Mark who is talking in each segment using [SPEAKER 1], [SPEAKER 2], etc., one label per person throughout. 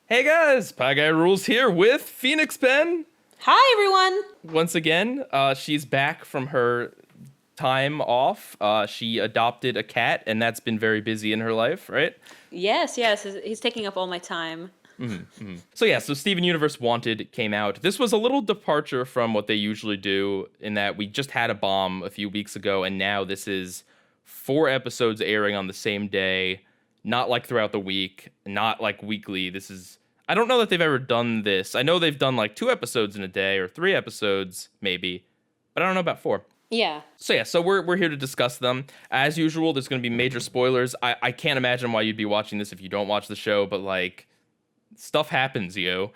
[SPEAKER 1] Hey guys, PIEGUYRULZ here with Phoenix Pen.
[SPEAKER 2] Hi, everyone.
[SPEAKER 1] Once again, she's back from her time off. She adopted a cat, and that's been very busy in her life, right?
[SPEAKER 2] Yes, he's taking up all my time.
[SPEAKER 1] So Steven Universe Wanted came out. This was a little departure from what they usually do in that we just had a bomb a few weeks ago, and now this is 4 episodes airing on the same day, not like throughout the week, not like weekly. I don't know that they've ever done this. I know they've done like 2 episodes in a day or 3 episodes maybe, but I don't know about 4.
[SPEAKER 2] Yeah.
[SPEAKER 1] So we're here to discuss them. As usual, there's going to be major spoilers. I can't imagine why you'd be watching this if you don't watch the show, but like stuff happens, yo.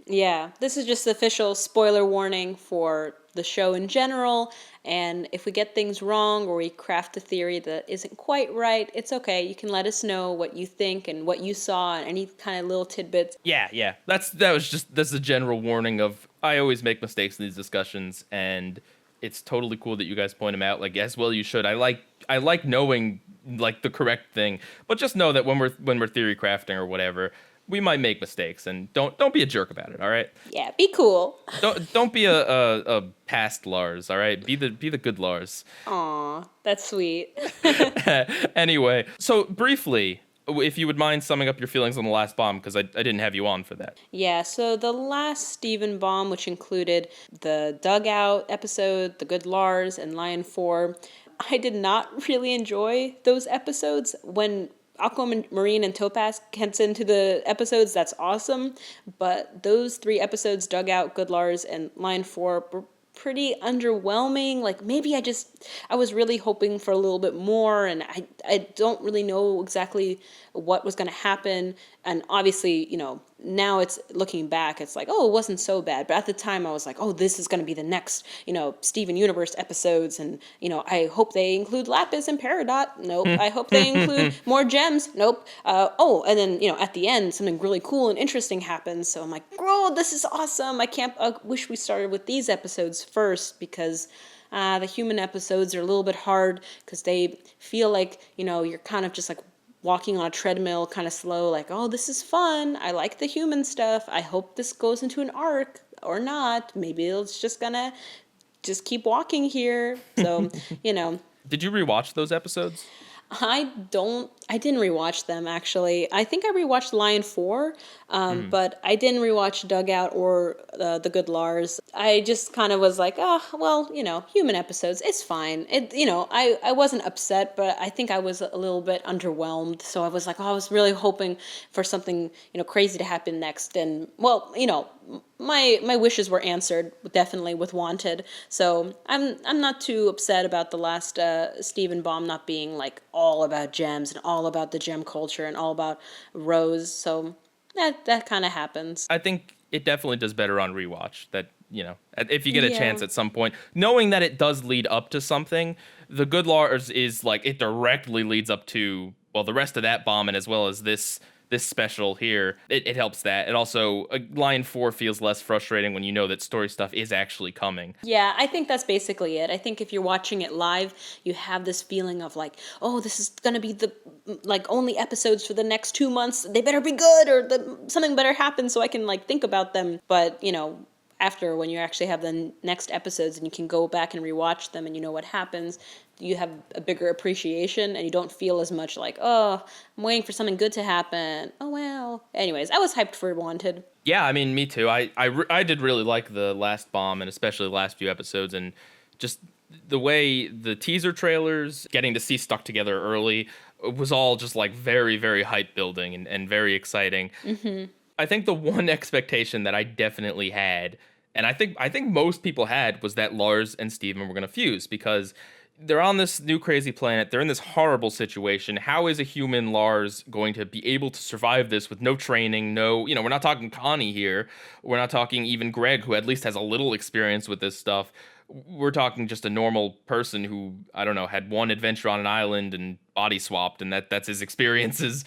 [SPEAKER 2] Yeah. This is just the official spoiler warning for the show in general. And if we get things wrong or we craft a theory that isn't quite right, it's okay. You can let us know what you think and what you saw and any kind of little tidbits.
[SPEAKER 1] Yeah. That's a general warning of I always make mistakes in these discussions, and it's totally cool that you guys point them out. Like as well you should. I like knowing like the correct thing, but just know that when we're theory crafting or whatever, we might make mistakes, and don't be a jerk about it. All right.
[SPEAKER 2] Yeah, be cool.
[SPEAKER 1] Don't be a past Lars. All right. Be the good Lars.
[SPEAKER 2] Aw, that's sweet.
[SPEAKER 1] Anyway, so briefly, if you would mind summing up your feelings on the last bomb, because I didn't have you on for that.
[SPEAKER 2] Yeah, so the last Steven bomb, which included the Dugout episode, The Good Lars, and Lion 4, I did not really enjoy those episodes. When Aquamarine and Topaz gets into the episodes, that's awesome. But those 3 episodes, Dugout, Good Lars, and Lion 4, were pretty underwhelming. Like maybe I was really hoping for a little bit more, and I don't really know exactly what was going to happen. And obviously, now it's looking back, it's like, oh, it wasn't so bad. But at the time I was like, oh, this is going to be the next, Steven Universe episodes. And, I hope they include Lapis and Peridot. Nope. I hope they include more gems. Nope. And then, at the end, something really cool and interesting happens. So I'm like, bro, this is awesome. I wish we started with these episodes first, because the human episodes are a little bit hard because they feel like, you're kind of just like walking on a treadmill, kind of slow, like, oh, this is fun. I like the human stuff. I hope this goes into an arc or not. Maybe it's just gonna just keep walking here. So,
[SPEAKER 1] Did you rewatch those episodes?
[SPEAKER 2] I didn't rewatch them, actually. I think I rewatched Lion 4, but I didn't rewatch Dugout or The Good Lars. I just kind of was like, oh, well, human episodes, it's fine. I wasn't upset, but I think I was a little bit underwhelmed. So I was like, oh, I was really hoping for something, crazy to happen next. And, well, my wishes were answered definitely with Wanted. So I'm not too upset about the last Steven Baum not being like all about gems and all about the gem culture and all about Rose. So that kind of happens.
[SPEAKER 1] I think it definitely does better on rewatch. That if you get a
[SPEAKER 2] Yeah.
[SPEAKER 1] chance at some point, knowing that it does lead up to something, the Good Lars is like it directly leads up to the rest of that bomb, and as well as this special here, it helps that. It also Line 4 feels less frustrating when you know that story stuff is actually coming.
[SPEAKER 2] Yeah, I think that's basically it. I think if you're watching it live, you have this feeling of like, oh, this is going to be the like only episodes for the next 2 months. They better be good, or something better happen so I can like think about them. But, after, when you actually have the next episodes and you can go back and rewatch them and you know what happens, you have a bigger appreciation and you don't feel as much like, oh, I'm waiting for something good to happen. Oh, well. Anyways, I was hyped for Wanted.
[SPEAKER 1] Yeah, I mean, me too. I did really like the last bomb, and especially the last few episodes, and just the way the teaser trailers, getting to see Stuck Together early, was all just like very, very hype building and very exciting. I think the one expectation that I definitely had, and I think most people had, was that Lars and Steven were going to fuse, because they're on this new crazy planet. They're in this horrible situation. How is a human Lars going to be able to survive this with no training? No, we're not talking Connie here. We're not talking even Greg, who at least has a little experience with this stuff. We're talking just a normal person who, I don't know, had one adventure on an island and body swapped, and that's his experiences.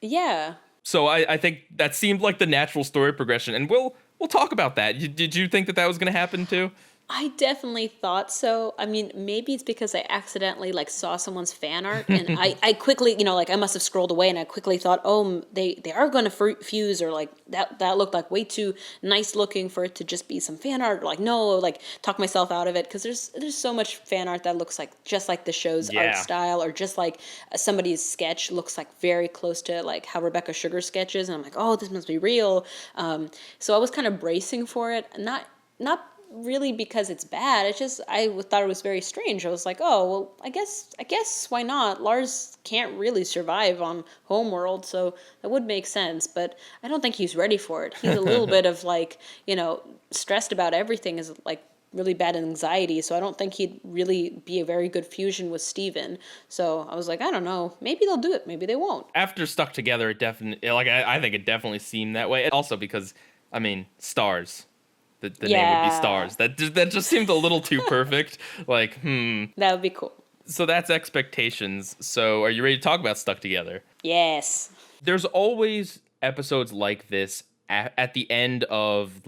[SPEAKER 2] Yeah.
[SPEAKER 1] So I think that seemed like the natural story progression, and we'll talk about that. Did you think that was going to happen too?
[SPEAKER 2] I definitely thought so. I mean, maybe it's because I accidentally like saw someone's fan art, and I quickly, like I must have scrolled away, and I quickly thought, oh, they are going to fuse, or like that looked like way too nice looking for it to just be some fan art. Like no, like talk myself out of it, because there's so much fan art that looks like just like the show's art
[SPEAKER 1] Yeah.
[SPEAKER 2] style, or just like somebody's sketch looks like very close to like how Rebecca Sugar sketches, and I'm like, oh, this must be real. So I was kind of bracing for it, not really because it's bad. It's just thought it was very strange. I was like, oh well, I guess why not? Lars can't really survive on Homeworld, so that would make sense. But I don't think he's ready for it. He's a little bit of like stressed about everything, is like really bad anxiety. So I don't think he'd really be a very good fusion with Steven. So I was like, I don't know. Maybe they'll do it. Maybe they won't.
[SPEAKER 1] After Stuck Together, it definitely, like, I think it definitely seemed that way. Also because, I mean, stars. The name would be
[SPEAKER 2] Yeah,
[SPEAKER 1] Stars. That just seemed a little too perfect. Like,
[SPEAKER 2] that would be cool.
[SPEAKER 1] So that's expectations. So are you ready to talk about Stuck Together?
[SPEAKER 2] Yes.
[SPEAKER 1] There's always episodes like this at the end of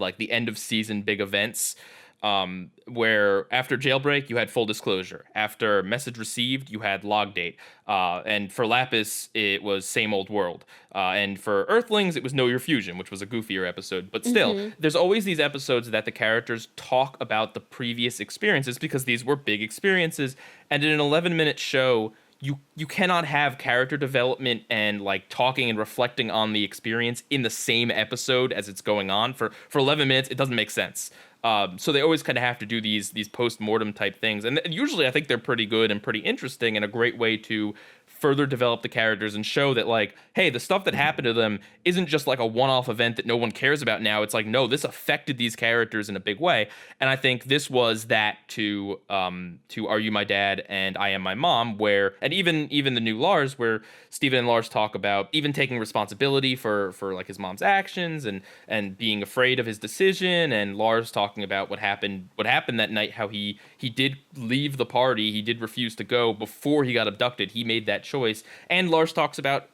[SPEAKER 1] season big events, where after Jailbreak you had Full Disclosure, after Message Received you had Log Date, and for Lapis it was Same Old World, and for Earthlings it was Know Your Fusion, which was a goofier episode. But still, there's always these episodes that the characters talk about the previous experiences, because these were big experiences, and in an 11-minute show you cannot have character development and like talking and reflecting on the experience in the same episode as it's going on for 11 minutes. It doesn't make sense. So they always kind of have to do these post-mortem type things, and usually I think they're pretty good and pretty interesting, and a great way to further develop the characters and show that, like, hey, the stuff that happened to them isn't just like a one-off event that no one cares about now. It's like, no, this affected these characters in a big way. And I think this was that to Are You My Dad and I Am My Mom, where, and even the new Lars, where Steven and Lars talk about even taking responsibility for like his mom's actions, and being afraid of his decision, and Lars talking about what happened that night, how he did leave the party, he did refuse to go before he got abducted. He made that choice. And Lars talks about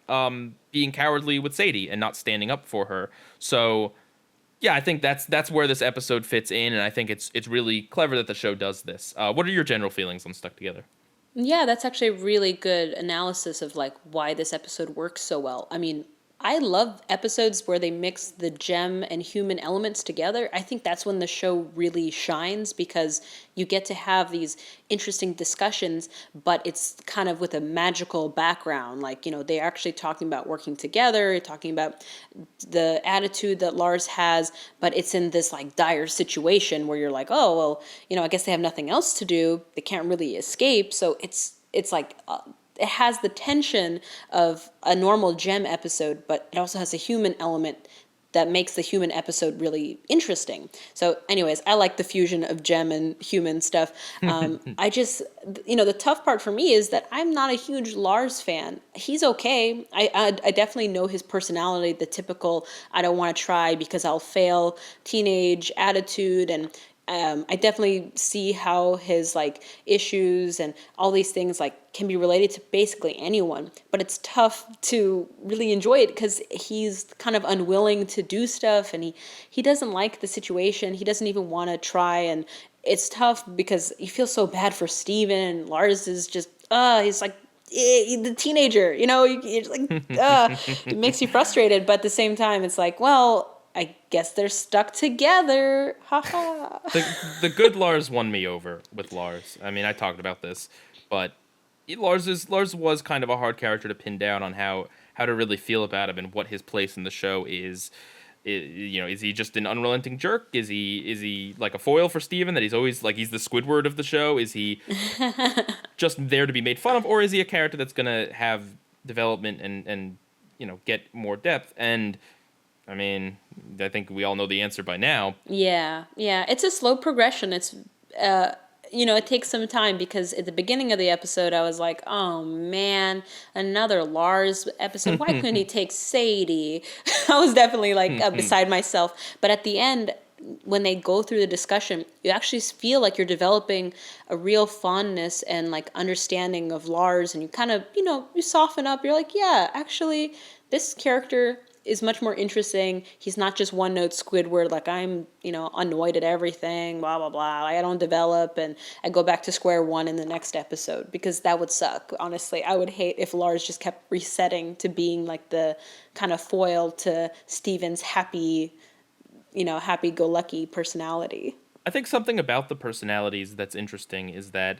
[SPEAKER 1] being cowardly with Sadie and not standing up for her. So yeah, I think that's where this episode fits in, and I think it's really clever that the show does this. What are your general feelings on Stuck Together?
[SPEAKER 2] Yeah, that's actually a really good analysis of like why this episode works so well. I mean, I love episodes where they mix the gem and human elements together. I think that's when the show really shines, because you get to have these interesting discussions, but it's kind of with a magical background. Like, they're actually talking about working together, talking about the attitude that Lars has, but it's in this like dire situation where you're like, oh, well, I guess they have nothing else to do. They can't really escape. So it's like, it has the tension of a normal gem episode, but it also has a human element that makes the human episode really interesting. So anyways, I like the fusion of gem and human stuff. I just, the tough part for me is that I'm not a huge Lars fan. He's okay. I definitely know his personality, the typical, I don't want to try because I'll fail teenage attitude, and I definitely see how his like issues and all these things like can be related to basically anyone, but it's tough to really enjoy it because he's kind of unwilling to do stuff, and he doesn't like the situation. He doesn't even want to try, and it's tough because you feel so bad for Steven, and Lars is just he's like the teenager, you're like it makes you frustrated, but at the same time it's like, well, I guess they're stuck together. Ha ha.
[SPEAKER 1] The good Lars won me over with Lars. I mean, I talked about this, but Lars was kind of a hard character to pin down on how to really feel about him and what his place in the show is. Is he just an unrelenting jerk? Is he like a foil for Steven, that he's always like he's the Squidward of the show? Is he just there to be made fun of, or is he a character that's gonna have development and get more depth? And I mean, I think we all know the answer by now.
[SPEAKER 2] Yeah. It's a slow progression. It's, it takes some time, because at the beginning of the episode, I was like, oh man, another Lars episode. Why couldn't he take Sadie? I was definitely like beside myself. But at the end, when they go through the discussion, you actually feel like you're developing a real fondness and like understanding of Lars, and you kind of, you soften up. You're like, yeah, actually, this character is much more interesting. He's not just one note Squidward, like I'm, annoyed at everything, blah, blah, blah. I don't develop and I go back to square one in the next episode, because that would suck. Honestly, I would hate if Lars just kept resetting to being like the kind of foil to Steven's happy-go-lucky personality.
[SPEAKER 1] I think something about the personalities that's interesting is that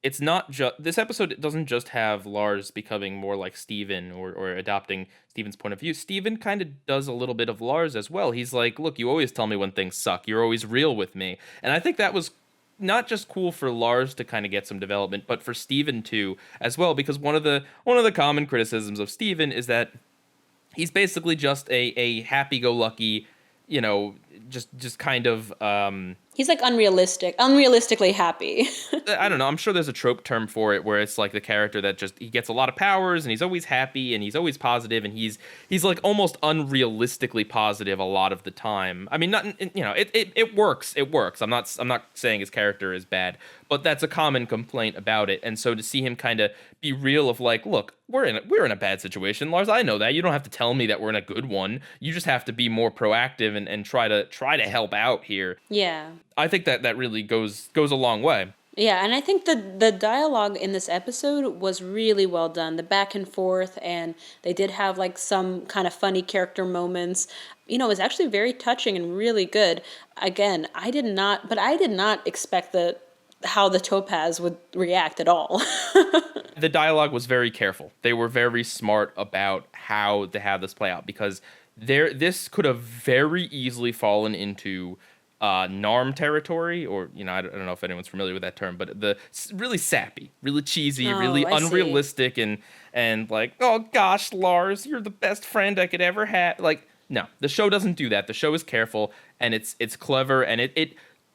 [SPEAKER 1] it's not just this episode doesn't just have Lars becoming more like Steven or adopting Steven's point of view. Steven kind of does a little bit of Lars as well. He's like, look, you always tell me when things suck. You're always real with me. And I think that was not just cool for Lars to kind of get some development, but for Steven too as well, because one of the common criticisms of Steven is that he's basically just a happy-go-lucky, just kind of
[SPEAKER 2] He's like unrealistically happy.
[SPEAKER 1] I don't know. I'm sure there's a trope term for it where it's like the character that just he gets a lot of powers and he's always happy and he's always positive and he's like almost unrealistically positive a lot of the time. I mean, not it works. It works. I'm not saying his character is bad, but that's a common complaint about it. And so to see him kind of be real of like, look, we're in a bad situation, Lars. I know that. You don't have to tell me that we're in a good one. You just have to be more proactive and try to help out here.
[SPEAKER 2] Yeah.
[SPEAKER 1] I think that really goes a long way.
[SPEAKER 2] Yeah, and I think the dialogue in this episode was really well done. The back and forth, and they did have like some kind of funny character moments. It was actually very touching and really good. Again, I did not expect how the Topaz would react at all.
[SPEAKER 1] The dialogue was very careful. They were very smart about how to have this play out, because this could have very easily fallen into NARM territory, or I don't know if anyone's familiar with that term, but the really sappy, really cheesy, really unrealistic, and like, oh gosh, Lars, you're the best friend I could ever have. Like, no, the show doesn't do that. The show is careful and it's clever, and it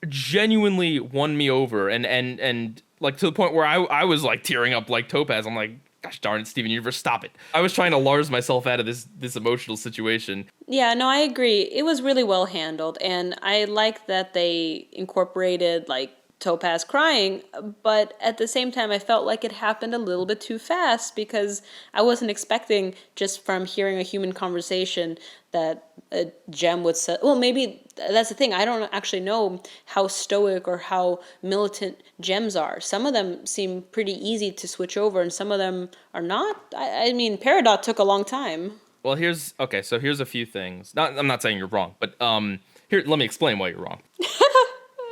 [SPEAKER 1] genuinely won me over, and like to the point where I was like tearing up like Topaz. I'm like, gosh darn it, Steven Universe, stop it. I was trying to Lars myself out of this emotional situation.
[SPEAKER 2] Yeah, no, I agree. It was really well handled, and I like that they incorporated like Topaz crying, but at the same time I felt like it happened a little bit too fast, because I wasn't expecting, just from hearing a human conversation, that a gem would say, well, maybe that's the thing. I don't actually know how stoic or how militant gems are. Some of them seem pretty easy to switch over, and some of them are not. I mean, Peridot took a long time.
[SPEAKER 1] Well, here's a few things. I'm not saying you're wrong, but here, let me explain why you're wrong.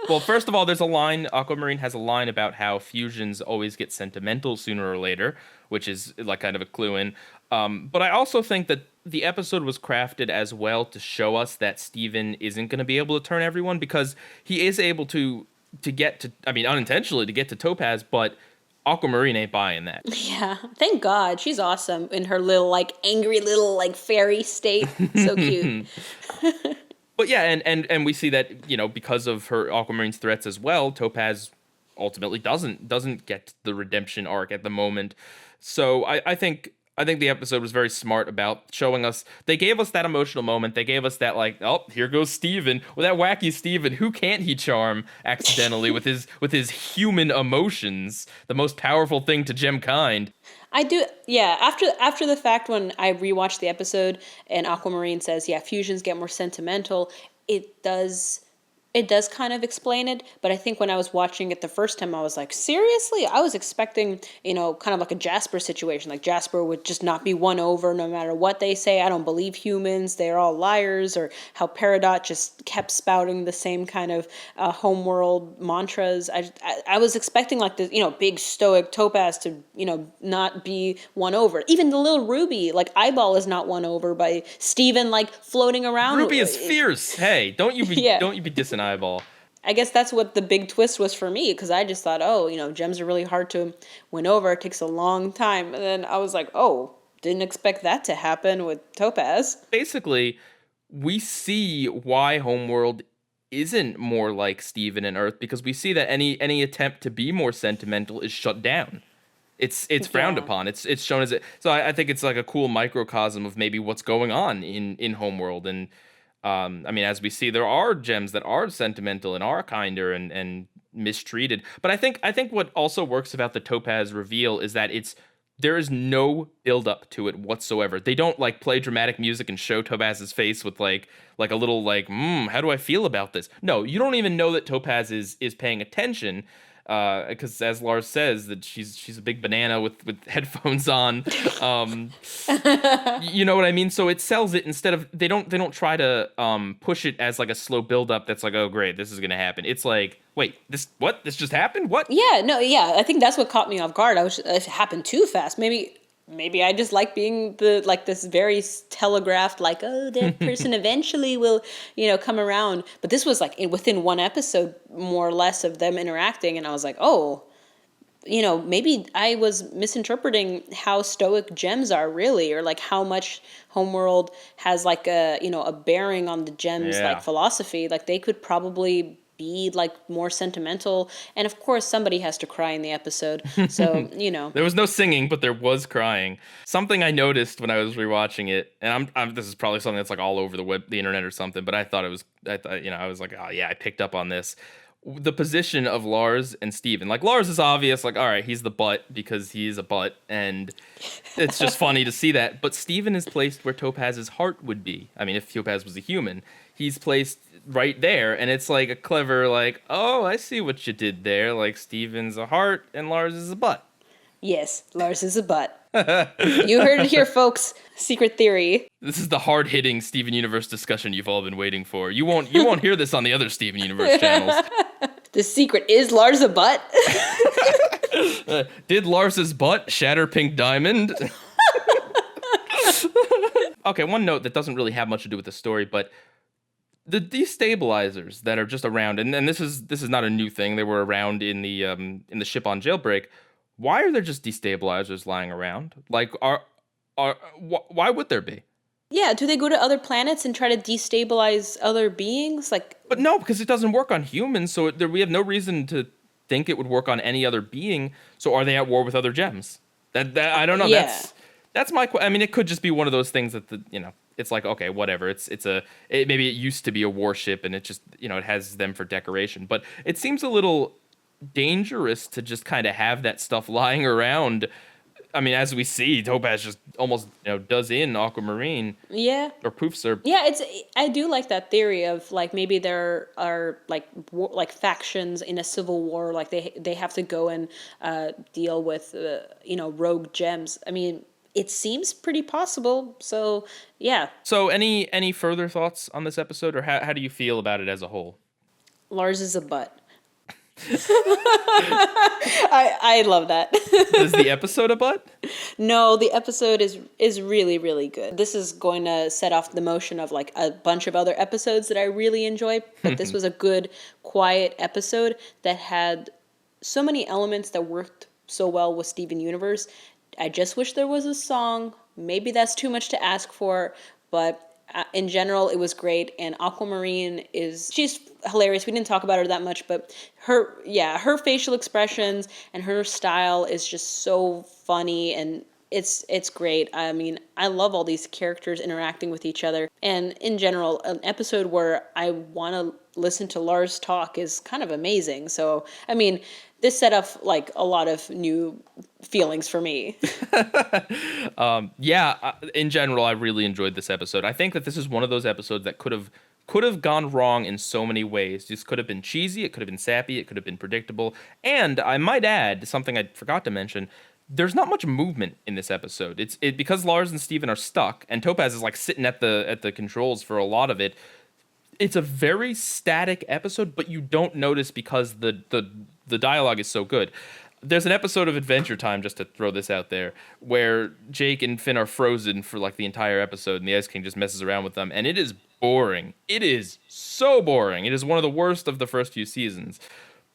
[SPEAKER 1] Well, first of all, there's a line, Aquamarine has a line about how fusions always get sentimental sooner or later, which is like kind of a clue in. But I also think that the episode was crafted as well to show us that Steven isn't going to be able to turn everyone, because he is able to get to, I mean, unintentionally to get to Topaz, but Aquamarine ain't buying that.
[SPEAKER 2] Yeah, thank God. She's awesome in her little, like, angry little, like, fairy state. So cute.
[SPEAKER 1] But yeah, and we see that, because of her Aquamarine's threats as well, Topaz ultimately doesn't get the redemption arc at the moment. So I think the episode was very smart about showing us. They gave us that emotional moment. They gave us that, like, oh, here goes Steven. Well, that wacky Steven, who can't he charm accidentally with his human emotions, the most powerful thing to gem kind.
[SPEAKER 2] I do, yeah. After the fact, when I rewatched the episode and Aquamarine says, yeah, fusions get more sentimental, it does kind of explain it. But I think when I was watching it the first time, I was like, seriously? I was expecting, kind of like a Jasper situation. Like Jasper would just not be won over no matter what they say. I don't believe humans. They're all liars. Or how Peridot just kept spouting the same kind of homeworld mantras. I was expecting like this, big stoic Topaz to, not be won over. Even the little Ruby, like Eyeball is not won over by Steven, like floating around.
[SPEAKER 1] Ruby is fierce. Hey, don't you be dissing Eyeball.
[SPEAKER 2] I guess that's what the big twist was for me, because I just thought, gems are really hard to win over. It takes a long time. And then I was like, oh, didn't expect that to happen with Topaz.
[SPEAKER 1] Basically, we see why Homeworld isn't more like Steven and Earth, because we see that any attempt to be more sentimental is shut down. It's frowned upon. It's shown as it. So I think it's like a cool microcosm of maybe what's going on in Homeworld. And I mean, as we see, there are gems that are sentimental and are kinder and mistreated. But I think what also works about the Topaz reveal is that it's There is no build up to it whatsoever. They don't like play dramatic music and show Topaz's face with like a little like, how do I feel about this? No, you don't even know that Topaz is paying attention. Because as Lars says, that she's a big banana with headphones on. You know what I mean? So it sells it instead of they don't try to push it as like a slow build up that's like, oh great, this is gonna happen. It's like, wait, this just happened? What?
[SPEAKER 2] Yeah, no, yeah. I think that's what caught me off guard. It happened too fast. Maybe I just like being this very telegraphed, like, oh, that person eventually will, come around. But this was like within one episode, more or less, of them interacting, and I was like, oh, maybe I was misinterpreting how stoic gems are really, or like how much Homeworld has like a bearing on the gems like philosophy. Like they could probably be like more sentimental, and of course somebody has to cry in the episode, so
[SPEAKER 1] There was no singing, but there was crying. Something I noticed when I was rewatching it, and I'm this is probably something that's like all over the internet or something, but I thought I was like, oh yeah, I picked up on this. The position of Lars and Steven. Like Lars is obvious, like, all right, he's the butt because he's a butt, and it's just funny to see that. But Steven is placed where Topaz's heart would be. I mean, if Topaz was a human, he's placed right there, and it's like a clever, like, oh, I see what you did there. Like Steven's a heart and Lars is a butt.
[SPEAKER 2] Yes, Lars is a butt. You heard it here, folks. Secret theory.
[SPEAKER 1] This is the hard-hitting Steven Universe discussion you've all been waiting for. You won't hear this on the other Steven Universe channels.
[SPEAKER 2] The secret is Lars a butt.
[SPEAKER 1] Did Lars's butt shatter Pink Diamond? Okay, one note that doesn't really have much to do with the story, but the destabilizers that are just around, and this is not a new thing. They were around in the ship on Jailbreak. Why are there just destabilizers lying around? Like, why would there be?
[SPEAKER 2] Yeah, do they go to other planets and try to destabilize other beings?
[SPEAKER 1] But no, because it doesn't work on humans, so we have no reason to think it would work on any other being. So are they at war with other gems? That I don't know.
[SPEAKER 2] Yeah.
[SPEAKER 1] That's my. I mean, it could just be one of those things that it's like, okay, whatever. Maybe it used to be a warship and it just it has them for decoration, but it seems a little dangerous to just kind of have that stuff lying around. I mean, as we see, Topaz just almost does in Aquamarine.
[SPEAKER 2] Yeah.
[SPEAKER 1] Or poofs her.
[SPEAKER 2] Yeah, I do like that theory of like maybe there are like factions in a civil war, like they have to go and deal with rogue gems. I mean, it seems pretty possible. So yeah.
[SPEAKER 1] So any further thoughts on this episode, or how do you feel about it as a whole?
[SPEAKER 2] Lars is a butt. I love that.
[SPEAKER 1] Is the episode a butt?
[SPEAKER 2] No, the episode is really, really good. This is going to set off the motion of like a bunch of other episodes that I really enjoy, but this was a good, quiet episode that had so many elements that worked so well with Steven Universe. I just wish there was a song. Maybe that's too much to ask for, but in general, it was great. And Aquamarine she's hilarious. We didn't talk about her that much, but her facial expressions and her style is just so funny, and it's great. I mean, I love all these characters interacting with each other. And in general, an episode where I want to listen to Lars talk is kind of amazing. So, I mean, this set up like a lot of new feelings for me.
[SPEAKER 1] In general, I really enjoyed this episode. I think that this is one of those episodes that could have gone wrong in so many ways. This could have been cheesy, it could have been sappy, it could have been predictable. And I might add something I forgot to mention. There's not much movement in this episode. It's because Lars and Steven are stuck, and Topaz is like sitting at the controls for a lot of it. It's a very static episode, but you don't notice because the dialogue is so good. There's an episode of Adventure Time, just to throw this out there, where Jake and Finn are frozen for like the entire episode, and the Ice King just messes around with them, and it is boring. It is so boring. It is one of the worst of the first few seasons.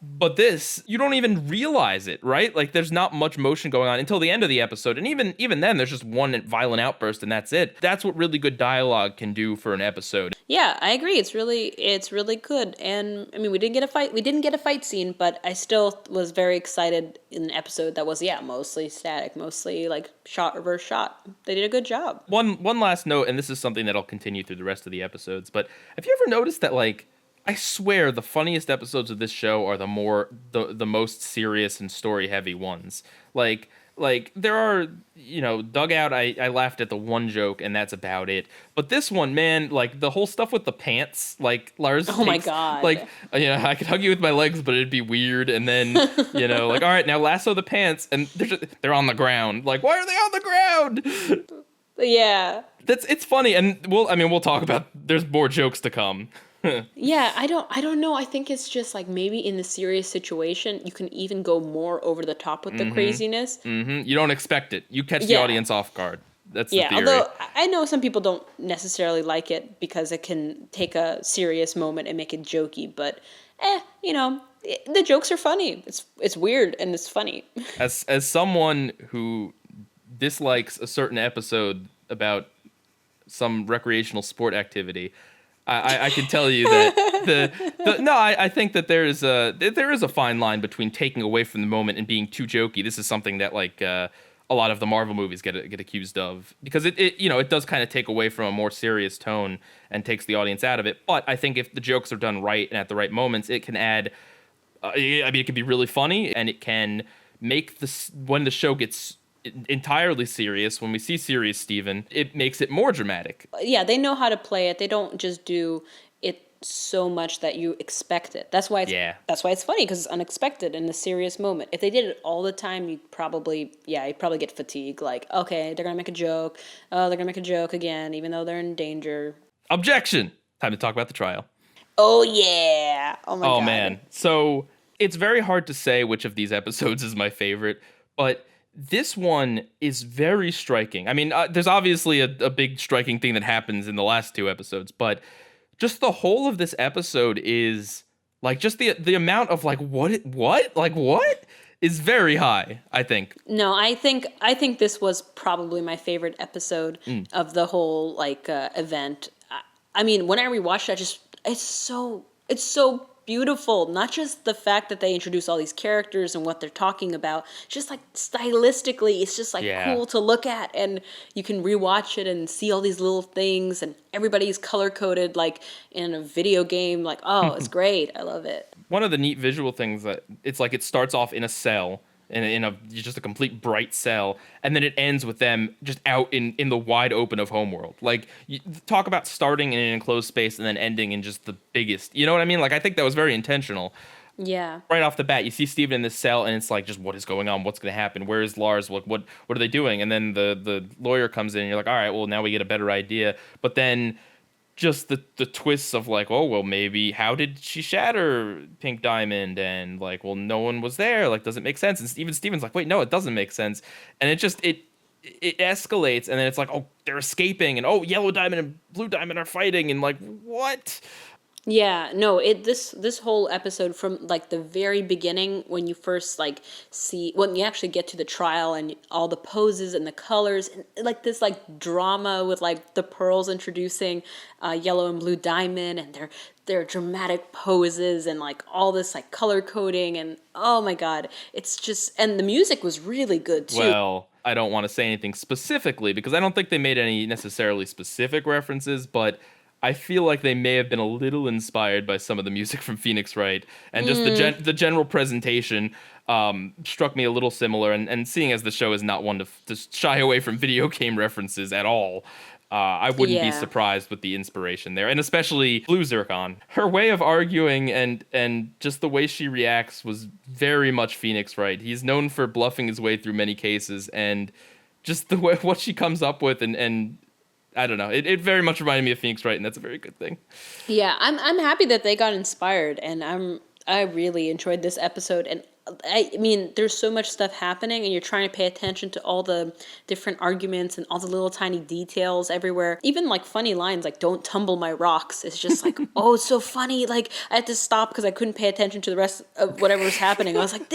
[SPEAKER 1] But this, you don't even realize it, right? Like, there's not much motion going on until the end of the episode. And even then, there's just one violent outburst, and that's it. That's what really good dialogue can do for an episode.
[SPEAKER 2] Yeah, I agree. It's really good. And I mean, we didn't get a fight scene, but I still was very excited in an episode that was, mostly static, mostly like shot, reverse shot. They did a good job.
[SPEAKER 1] One last note, and this is something that'll continue through the rest of the episodes, but have you ever noticed that, like, I swear the funniest episodes of this show are the most serious and story heavy ones. Like, Like, there are, Dugout, I laughed at the one joke, and that's about it. But this one, man, like, the whole stuff with the pants, like, Lars
[SPEAKER 2] Oh my
[SPEAKER 1] takes, like,
[SPEAKER 2] god.
[SPEAKER 1] I could hug you with my legs, but it'd be weird. And then, like, all right, now lasso the pants, and they're on the ground. Like, why are they on the ground?
[SPEAKER 2] Yeah.
[SPEAKER 1] It's funny, and we'll talk about, there's more jokes to come.
[SPEAKER 2] Yeah, I don't know. I think it's just like maybe in the serious situation, you can even go more over the top with the craziness.
[SPEAKER 1] You don't expect it. You catch the
[SPEAKER 2] Yeah.
[SPEAKER 1] audience off guard. That's the
[SPEAKER 2] Yeah,
[SPEAKER 1] theory.
[SPEAKER 2] although I know some people don't necessarily like it because it can take a serious moment and make it jokey, but the jokes are funny. It's weird and it's funny.
[SPEAKER 1] As someone who dislikes a certain episode about some recreational sport activity, I can tell you that I think that there is a fine line between taking away from the moment and being too jokey. This is something that a lot of the Marvel movies get accused of, because it does kind of take away from a more serious tone and takes the audience out of it. But I think if the jokes are done right and at the right moments, it can add. It can be really funny, and it can make when the show gets entirely serious, when we see serious Steven, it makes it more dramatic.
[SPEAKER 2] Yeah, they know how to play it. They don't just do it so much that you expect it. That's why it's funny, because it's unexpected in a serious moment. If they did it all the time, you'd probably get fatigued. Like, okay, they're gonna make a joke. Oh, they're gonna make a joke again, even though they're in danger.
[SPEAKER 1] Objection! Time to talk about the trial.
[SPEAKER 2] Oh yeah! Oh my god.
[SPEAKER 1] Oh man. So it's very hard to say which of these episodes is my favorite, but this one is very striking. I mean, there's obviously a big striking thing that happens in the last two episodes, but just the whole of this episode is like, just the amount of like what is very high, I think.
[SPEAKER 2] No, I think this was probably my favorite episode of the whole event. I mean, when I rewatched it, it's so beautiful. Not just the fact that they introduce all these characters and what they're talking about, just like stylistically, it's just like cool to look at, and you can rewatch it and see all these little things, and everybody's color coded like in a video game. Like, oh, it's great. I love it.
[SPEAKER 1] One of the neat visual things that it's like, it starts off in a cell, in a just a complete bright cell, and then it ends with them just out in the wide open of Homeworld. Like, you talk about starting in an enclosed space and then ending in just the biggest. You know what I mean? Like, I think that was very intentional.
[SPEAKER 2] Yeah.
[SPEAKER 1] Right off the bat, you see Steven in this cell, and it's like, just what is going on? What's going to happen? Where is Lars? What are they doing? And then the lawyer comes in, and you're like, all right, well, now we get a better idea. But then just the twists of like, oh, well, maybe how did she shatter Pink Diamond? And like, well, no one was there. Like, does it make sense? And even Steven's like, wait, no, it doesn't make sense. And it just, it escalates, and then it's like, oh, they're escaping, and oh, Yellow Diamond and Blue Diamond are fighting, and like, what?
[SPEAKER 2] Yeah, no, this whole episode, from like the very beginning, when you first when you actually get to the trial and all the poses and the colors, and like this like drama with like the pearls introducing Yellow and Blue Diamond, and their dramatic poses, and like all this like color coding, and oh my god, it's just, and the music was really good too.
[SPEAKER 1] Well, I don't want to say anything specifically, because I don't think they made any necessarily specific references, but I feel like they may have been a little inspired by some of the music from Phoenix Wright, and just the general presentation struck me a little similar. And seeing as the show is not one to shy away from video game references at all, I wouldn't be surprised with the inspiration there, and especially Blue Zircon. Her way of arguing and just the way she reacts was very much Phoenix Wright. He's known for bluffing his way through many cases, and just the way what she comes up with, and I don't know. It very much reminded me of Phoenix Wright, and that's a very good thing.
[SPEAKER 2] Yeah, I'm happy that they got inspired, and I really enjoyed this episode. And I mean, there's so much stuff happening, and you're trying to pay attention to all the different arguments and all the little tiny details everywhere. Even like funny lines like "Don't tumble my rocks." It's just like, oh, it's so funny. Like, I had to stop because I couldn't pay attention to the rest of whatever was happening. I was like,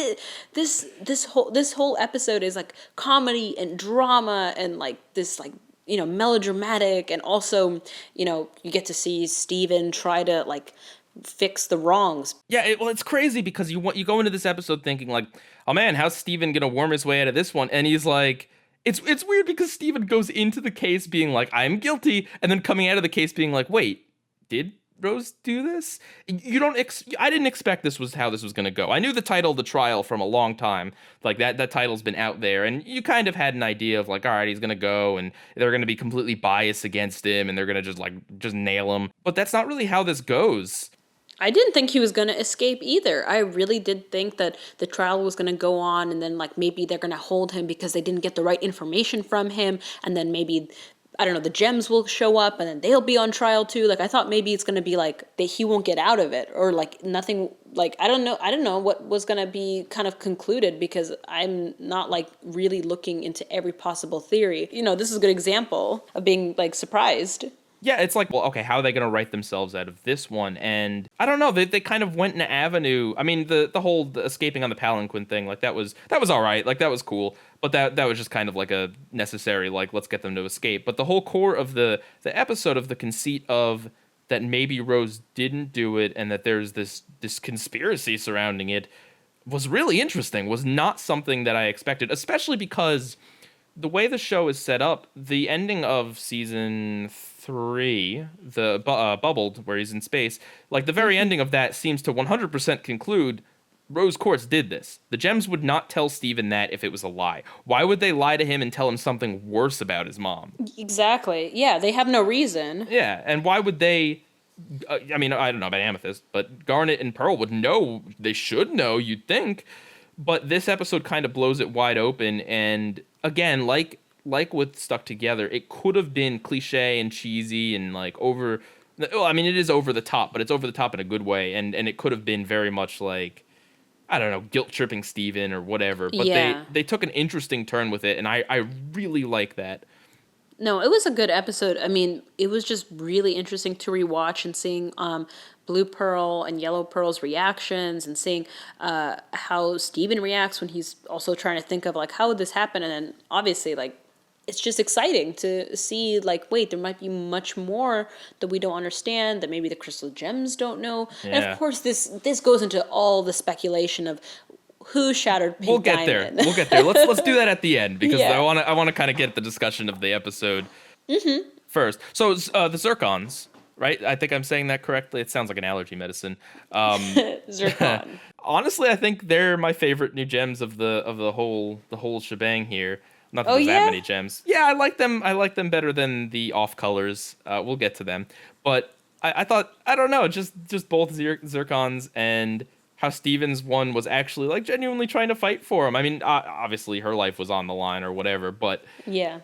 [SPEAKER 2] this whole episode is like comedy and drama and like this like, melodramatic, and also, you get to see Steven try to like fix the wrongs.
[SPEAKER 1] Yeah, it's crazy because you go into this episode thinking like, oh man, how's Steven gonna worm his way out of this one? And he's like, it's weird because Steven goes into the case being like, I'm guilty, and then coming out of the case being like, wait, did Rose do this? You don't. I didn't expect this was how this was going to go. I knew the title of the trial from a long time. Like that title's been out there, and you kind of had an idea of like, all right, he's going to go, and they're going to be completely biased against him, and they're going to just nail him. But that's not really how this goes.
[SPEAKER 2] I didn't think he was going to escape either. I really did think that the trial was going to go on, and then like maybe they're going to hold him because they didn't get the right information from him, and then maybe, I don't know, the gems will show up and then they'll be on trial too. Like I thought maybe it's going to be like that he won't get out of it, or like nothing, like I don't know what was going to be kind of concluded, because I'm not like really looking into every possible theory. You know, this is a good example of being like surprised.
[SPEAKER 1] Yeah, it's like, well, okay, how are they going to write themselves out of this one? And I don't know, they kind of went in an avenue. I mean, the whole escaping on the palanquin thing, like that was all right, like that was cool, but that was just kind of like a necessary, like, let's get them to escape. But the whole core of the episode, of the conceit of that maybe Rose didn't do it and that there's this conspiracy surrounding it, was really interesting. Was not something that I expected, especially because the way the show is set up, the ending of season 3, the Bubbled, where he's in space, like the very ending of that seems to 100% conclude Rose Quartz did this. The gems would not tell Steven that if it was a lie. Why would they lie to him and tell him something worse about his mom?
[SPEAKER 2] Exactly. Yeah, they have no reason.
[SPEAKER 1] Yeah, and why would they... I mean, I don't know about Amethyst, but Garnet and Pearl would know. They should know, you'd think. But this episode kind of blows it wide open, and again, like with Stuck Together, it could have been cliche and cheesy and like over. Well, I mean, it is over the top, but it's over the top in a good way, and it could have been very much like, I don't know, guilt tripping Steven or whatever. But
[SPEAKER 2] Yeah.
[SPEAKER 1] they took an interesting turn with it, and I really like that.
[SPEAKER 2] No, it was a good episode. I mean, it was just really interesting to rewatch, and seeing Blue Pearl and Yellow Pearl's reactions, and seeing how Steven reacts when he's also trying to think of like, how would this happen? And then obviously like, it's just exciting to see like, wait, there might be much more that we don't understand, that maybe the crystal gems don't know.
[SPEAKER 1] Yeah.
[SPEAKER 2] And of course this goes into all the speculation of who shattered Pink
[SPEAKER 1] We'll get
[SPEAKER 2] Diamond.
[SPEAKER 1] there. We'll get there. Let's do that at the end, because
[SPEAKER 2] Yeah.
[SPEAKER 1] I want to kind of get the discussion of the episode first. So the zircons, right? I think I'm saying that correctly. It sounds like an allergy medicine.
[SPEAKER 2] Zircon.
[SPEAKER 1] Honestly, I think they're my favorite new gems of the whole shebang here. Not that there's
[SPEAKER 2] yeah?
[SPEAKER 1] that many gems. Yeah, I like them. I like them better than the OffColors. We'll get to them. But I thought, I don't know, just both zircons, and how Steven's one was actually like genuinely trying to fight for him. I mean, obviously her life was on the line or whatever, but
[SPEAKER 2] Yeah.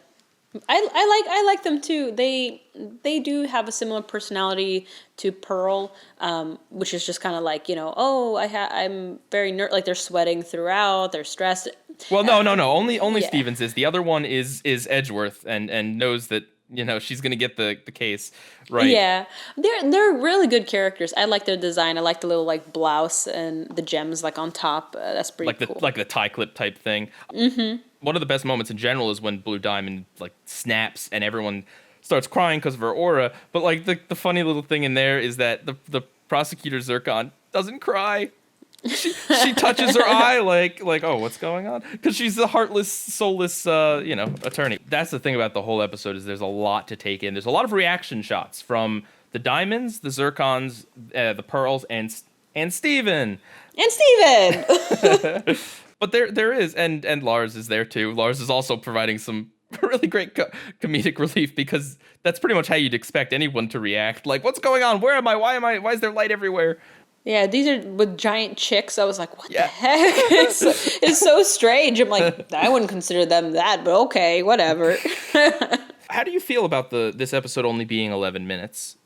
[SPEAKER 2] I like them too. They do have a similar personality to Pearl, which is just kind of like, you know, oh, I'm very like they're sweating throughout, they're stressed.
[SPEAKER 1] well, no. Only
[SPEAKER 2] Yeah.
[SPEAKER 1] Stevens is. The other one is Edgeworth, and knows that, you know, she's gonna get the case right.
[SPEAKER 2] Yeah, they're really good characters. I like their design. I like the little like blouse and the gems like on top. That's pretty cool.
[SPEAKER 1] Like the tie clip type thing. Mm-hmm. One of the best moments in general is when Blue Diamond like snaps and everyone starts crying because of her aura. But like the funny little thing in there is that the prosecutor Zircon doesn't cry. She touches her eye like, oh, what's going on? Because she's the heartless, soulless, attorney. That's the thing about the whole episode, is there's a lot to take in. There's a lot of reaction shots from the diamonds, the zircons, the pearls, and Steven.
[SPEAKER 2] And Steven!
[SPEAKER 1] But there is, and Lars is there too. Lars is also providing some really great comedic relief, because that's pretty much how you'd expect anyone to react. Like, what's going on? Where am I? Why is there light everywhere?
[SPEAKER 2] Yeah, these are with giant chicks. I was like, what the heck? It's so strange. I'm like, I wouldn't consider them that, but okay, whatever.
[SPEAKER 1] How do you feel about this episode only being 11 minutes?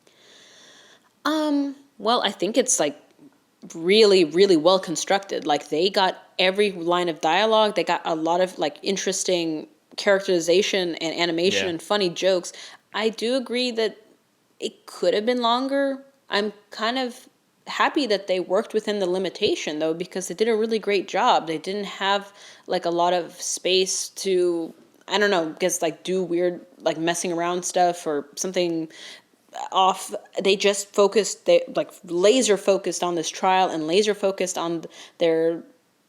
[SPEAKER 2] Well, I think it's like really, really well constructed. Like they got every line of dialogue. They got a lot of like interesting characterization and animation and funny jokes. I do agree that it could have been longer. I'm kind of happy that they worked within the limitation though, because they did a really great job. They didn't have like a lot of space to, I don't know, guess like do weird like messing around stuff or something off. They just focused, they like laser focused on this trial and laser focused on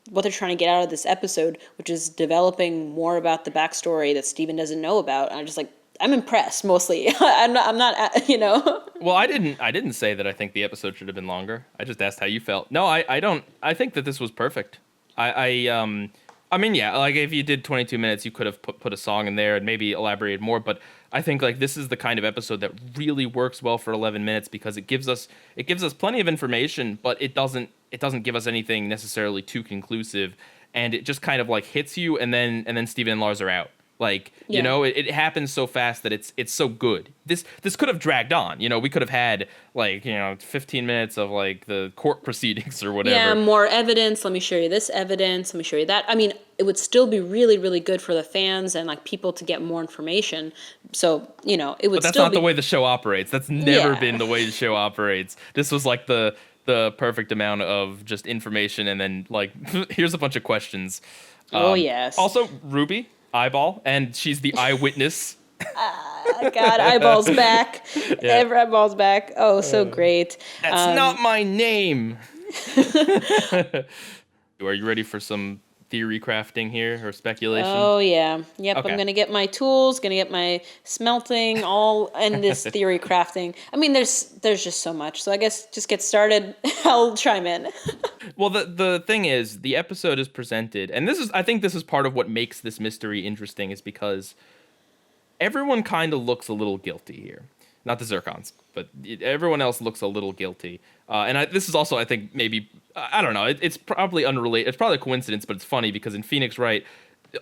[SPEAKER 2] what they're trying to get out of this episode, which is developing more about the backstory that Steven doesn't know about. And I'm impressed mostly. I'm not, you know.
[SPEAKER 1] Well, I didn't say that I think the episode should have been longer. I just asked how you felt. No, I don't. I think that this was perfect. I mean, yeah, like if you did 22 minutes, you could have put a song in there and maybe elaborated more. But I think like this is the kind of episode that really works well for 11 minutes because it gives us plenty of information, but it doesn't give us anything necessarily too conclusive, and it just kind of like hits you, and then Steven and Lars are out. Like,
[SPEAKER 2] Yeah.
[SPEAKER 1] it happens so fast that it's so good. This could have dragged on. We could have had like, 15 minutes of like the court proceedings or whatever.
[SPEAKER 2] Yeah, more evidence. Let me show you this evidence. Let me show you that. I mean, it would still be really, really good for the fans and like people to get more information. So, it would
[SPEAKER 1] But that's
[SPEAKER 2] still
[SPEAKER 1] not
[SPEAKER 2] be
[SPEAKER 1] the way the show operates. That's never
[SPEAKER 2] Yeah.
[SPEAKER 1] been the way the show operates. This was like the perfect amount of just information, and then like here's a bunch of questions.
[SPEAKER 2] Oh, yes.
[SPEAKER 1] Also, Ruby Eyeball, and she's the eyewitness.
[SPEAKER 2] God, Eyeball's back. Every Eyeball's back. Oh, so great.
[SPEAKER 1] That's not my name. Are you ready for some theory crafting here or speculation?
[SPEAKER 2] Oh, yeah. Yep,
[SPEAKER 1] Okay.
[SPEAKER 2] I'm going to get my tools, going to get my smelting, all in this theory crafting. I mean, there's just so much. So I guess just get started. I'll chime in.
[SPEAKER 1] Well, the thing is, the episode is presented, and I think this is part of what makes this mystery interesting, is because everyone kind of looks a little guilty here. Not the Zircons, but everyone else looks a little guilty. This is also, I think, maybe, I don't know, it's probably unrelated. It's probably a coincidence, but it's funny because in Phoenix Wright,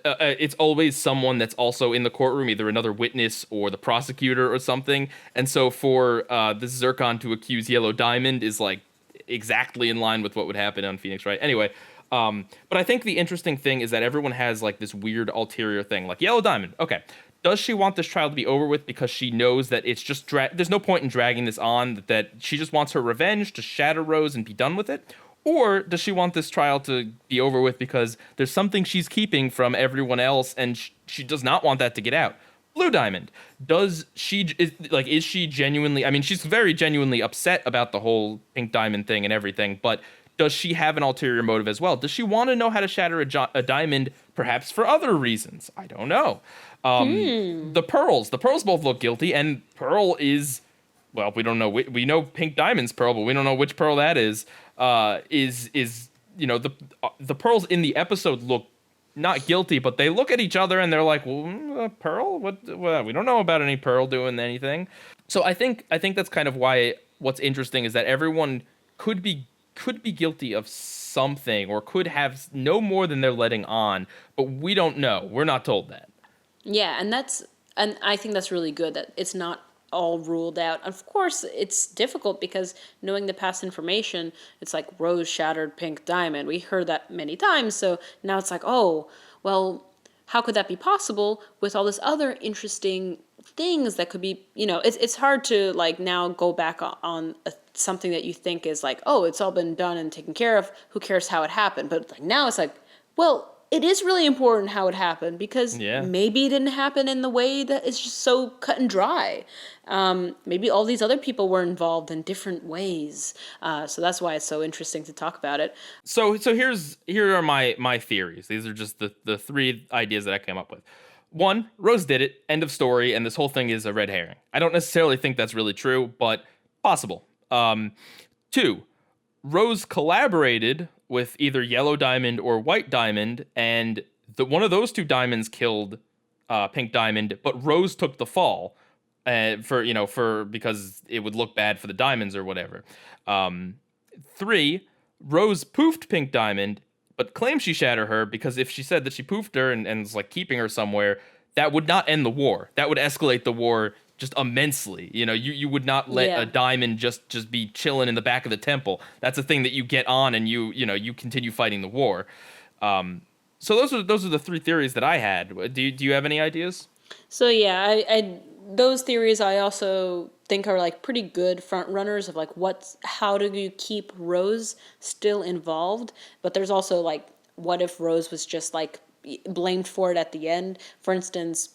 [SPEAKER 1] it's always someone that's also in the courtroom, either another witness or the prosecutor or something. And so for this Zircon to accuse Yellow Diamond is like exactly in line with what would happen on Phoenix Wright. Anyway, but I think the interesting thing is that everyone has like this weird ulterior thing. Like Yellow Diamond, okay. Does she want this trial to be over with because she knows that it's just there's no point in dragging this on, that she just wants her revenge to shatter Rose and be done with it? Or does she want this trial to be over with because there's something she's keeping from everyone else and she does not want that to get out? Blue Diamond, is she genuinely, I mean, she's very genuinely upset about the whole Pink Diamond thing and everything, but does she have an ulterior motive as well? Does she want to know how to shatter a diamond, perhaps for other reasons? I don't know. The pearls both look guilty, and Pearl is, well, we don't know. We know Pink Diamond's Pearl, but we don't know which Pearl that is. The pearls in the episode look not guilty, but they look at each other and they're like, well, Pearl? What? We don't know about any Pearl doing anything. So I think that's kind of why what's interesting is that everyone could be guilty of something or could have no more than they're letting on, but we don't know. We're not told that.
[SPEAKER 2] Yeah, and I think that's really good that it's not all ruled out. Of course, it's difficult because knowing the past information, it's like Rose shattered Pink Diamond. We heard that many times, so now it's like, oh, well, how could that be possible with all this other interesting things that could be, it's hard to like now go back on something that you think is like, oh, it's all been done and taken care of. Who cares how it happened? But like now it's like, well, it is really important how it happened because maybe it didn't happen in the way that it's just so cut and dry. Maybe all these other people were involved in different ways. So that's why it's so interesting to talk about it.
[SPEAKER 1] So here are my theories. These are just the three ideas that I came up with. One, Rose did it, end of story, and this whole thing is a red herring. I don't necessarily think that's really true, but possible. Two, Rose collaborated with either Yellow Diamond or White Diamond, and one of those two diamonds killed Pink Diamond, but Rose took the fall because it would look bad for the diamonds or whatever. Three, Rose poofed Pink Diamond, but claimed she shattered her because if she said that she poofed her and was like keeping her somewhere, that would not end the war. That would escalate the war just immensely. You would not let a diamond just be chilling in the back of the temple. That's a thing that you get on and you continue fighting the war. So those are the three theories that I had. Do you have any ideas?
[SPEAKER 2] So yeah, I those theories I also think are like pretty good front runners of like how do you keep Rose still involved? But there's also like, what if Rose was just like blamed for it at the end? For instance,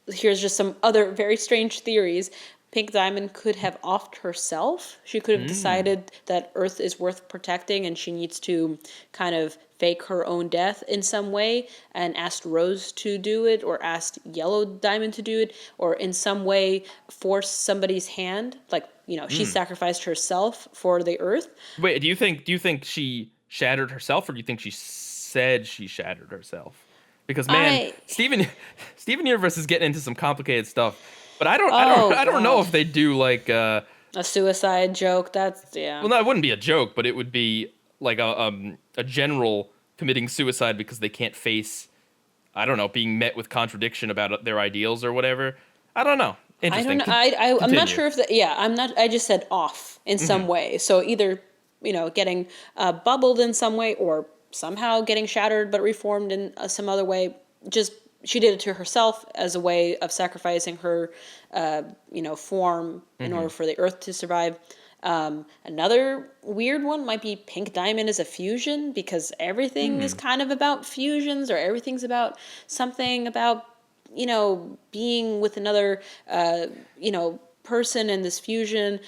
[SPEAKER 2] here's just some other very strange theories. Pink Diamond could have offed herself. She could have decided that Earth is worth protecting and she needs to kind of fake her own death in some way and asked Rose to do it or asked Yellow Diamond to do it or in some way force somebody's hand. Like, she sacrificed herself for the Earth.
[SPEAKER 1] Wait, do you think she shattered herself, or do you think she said she shattered herself? Because man, Steven Universe is getting into some complicated stuff. But I don't know if they do like
[SPEAKER 2] a suicide joke. That's
[SPEAKER 1] Well, no, it wouldn't be a joke, but it would be like a general committing suicide because they can't face, I don't know, being met with contradiction about their ideals or whatever. I don't know. Interesting.
[SPEAKER 2] I don't know. I'm not sure if that. Yeah, I'm not. I just said off in some way. So either getting bubbled in some way or somehow getting shattered but reformed in some other way. Just. She did it to herself as a way of sacrificing her, form in order for the Earth to survive. Another weird one might be Pink Diamond is a fusion because everything is kind of about fusions or everything's about something about, being with another, person in this fusion.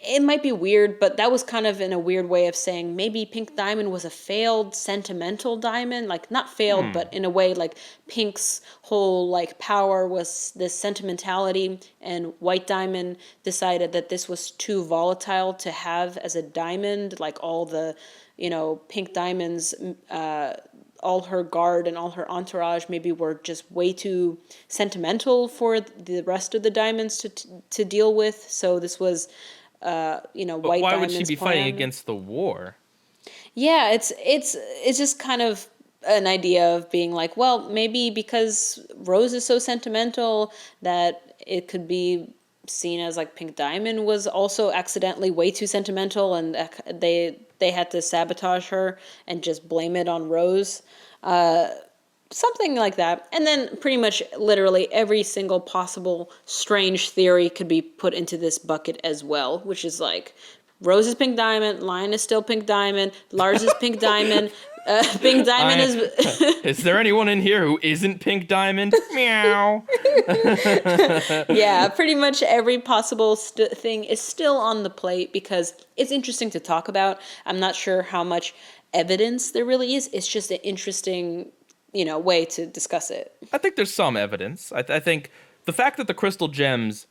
[SPEAKER 2] It might be weird, but that was kind of in a weird way of saying maybe Pink Diamond was a failed sentimental diamond. Like, not failed, but in a way, like, Pink's whole, like, power was this sentimentality, and White Diamond decided that this was too volatile to have as a diamond. Like, all the, Pink Diamond's, all her guard and all her entourage maybe were just way too sentimental for the rest of the diamonds to deal with. So this was...
[SPEAKER 1] But
[SPEAKER 2] White
[SPEAKER 1] why
[SPEAKER 2] Diamond's
[SPEAKER 1] would she be
[SPEAKER 2] plan.
[SPEAKER 1] fighting against the war?
[SPEAKER 2] Yeah, it's just kind of an idea of being like, well, maybe because Rose is so sentimental that it could be seen as like Pink Diamond was also accidentally way too sentimental, and they had to sabotage her and just blame it on Rose. Something like that. And then pretty much literally every single possible strange theory could be put into this bucket as well, which is like Rose is Pink Diamond, Lion is still Pink Diamond, Lars is Pink Diamond, Pink Diamond is...
[SPEAKER 1] Is there anyone in here who isn't Pink Diamond? Meow.
[SPEAKER 2] Yeah, pretty much every possible thing is still on the plate because it's interesting to talk about. I'm not sure how much evidence there really is. It's just an interesting... way to discuss it.
[SPEAKER 1] I think there's some evidence. I think the fact that the crystal gems,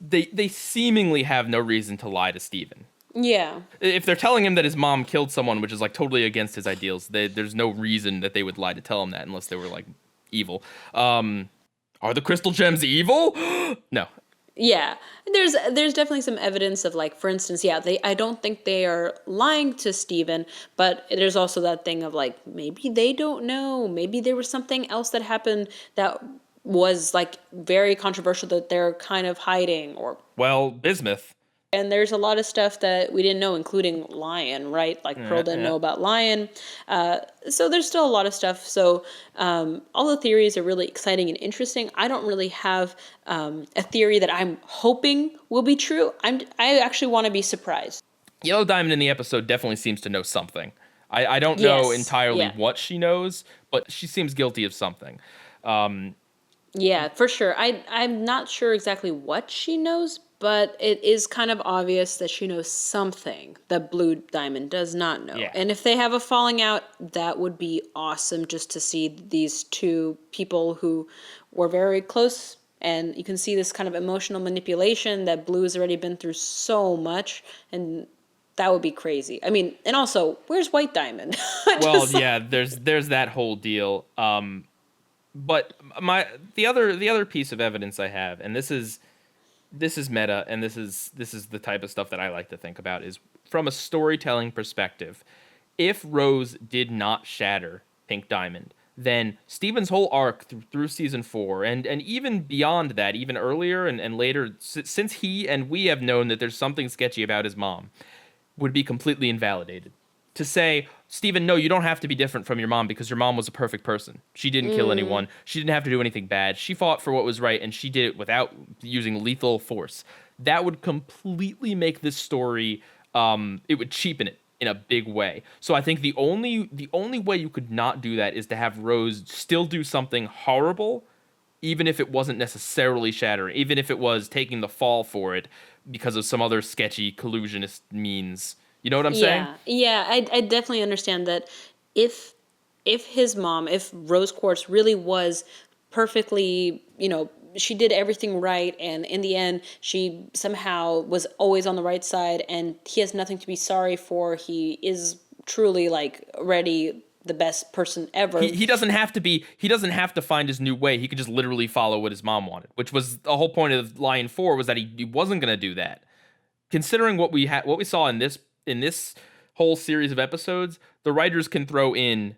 [SPEAKER 1] they seemingly have no reason to lie to Steven.
[SPEAKER 2] Yeah.
[SPEAKER 1] If they're telling him that his mom killed someone, which is like totally against his ideals, there's no reason that they would lie to tell him that unless they were like evil. Are the crystal gems evil? No.
[SPEAKER 2] Yeah, there's definitely some evidence of, like, for instance, I don't think they are lying to Steven, but there's also that thing of like maybe they don't know, maybe there was something else that happened that was like very controversial that they're kind of hiding, or
[SPEAKER 1] bismuth.
[SPEAKER 2] And there's a lot of stuff that we didn't know, including Lion, right? Like Pearl didn't know about Lion. So there's still a lot of stuff. So all the theories are really exciting and interesting. I don't really have a theory that I'm hoping will be true. I actually want to be surprised.
[SPEAKER 1] Yellow Diamond in the episode definitely seems to know something. I don't know entirely what she knows, but she seems guilty of something.
[SPEAKER 2] Yeah, for sure. I'm not sure exactly what she knows, but it is kind of obvious that she knows something that Blue Diamond does not know.
[SPEAKER 1] Yeah.
[SPEAKER 2] And if they have a falling out, that would be awesome just to see these two people who were very close. And you can see this kind of emotional manipulation that Blue has already been through so much. And that would be crazy. I mean, and also, where's White Diamond?
[SPEAKER 1] Well, yeah, there's that whole deal. But the other piece of evidence I have, and this is meta, and this is the type of stuff that I like to think about, is from a storytelling perspective. If Rose did not shatter Pink Diamond, then Steven's whole arc through season 4, and even beyond that, even earlier and later, since he and we have known that there's something sketchy about his mom, would be completely invalidated. To say, Steven, no, you don't have to be different from your mom because your mom was a perfect person. She didn't kill anyone. She didn't have to do anything bad. She fought for what was right, and she did it without using lethal force. That would completely make this story, it would cheapen it in a big way. So I think the only way you could not do that is to have Rose still do something horrible, even if it wasn't necessarily shattering, even if it was taking the fall for it because of some other sketchy collusionist means. You know what I'm saying?
[SPEAKER 2] Yeah, I definitely understand that if his mom, if Rose Quartz really was perfectly, she did everything right, and in the end, she somehow was always on the right side, and he has nothing to be sorry for. He is truly like already the best person ever.
[SPEAKER 1] He doesn't have to find his new way. He could just literally follow what his mom wanted, which was the whole point of Lion 4, was that he wasn't going to do that. Considering what we saw in this whole series of episodes, the writers can throw in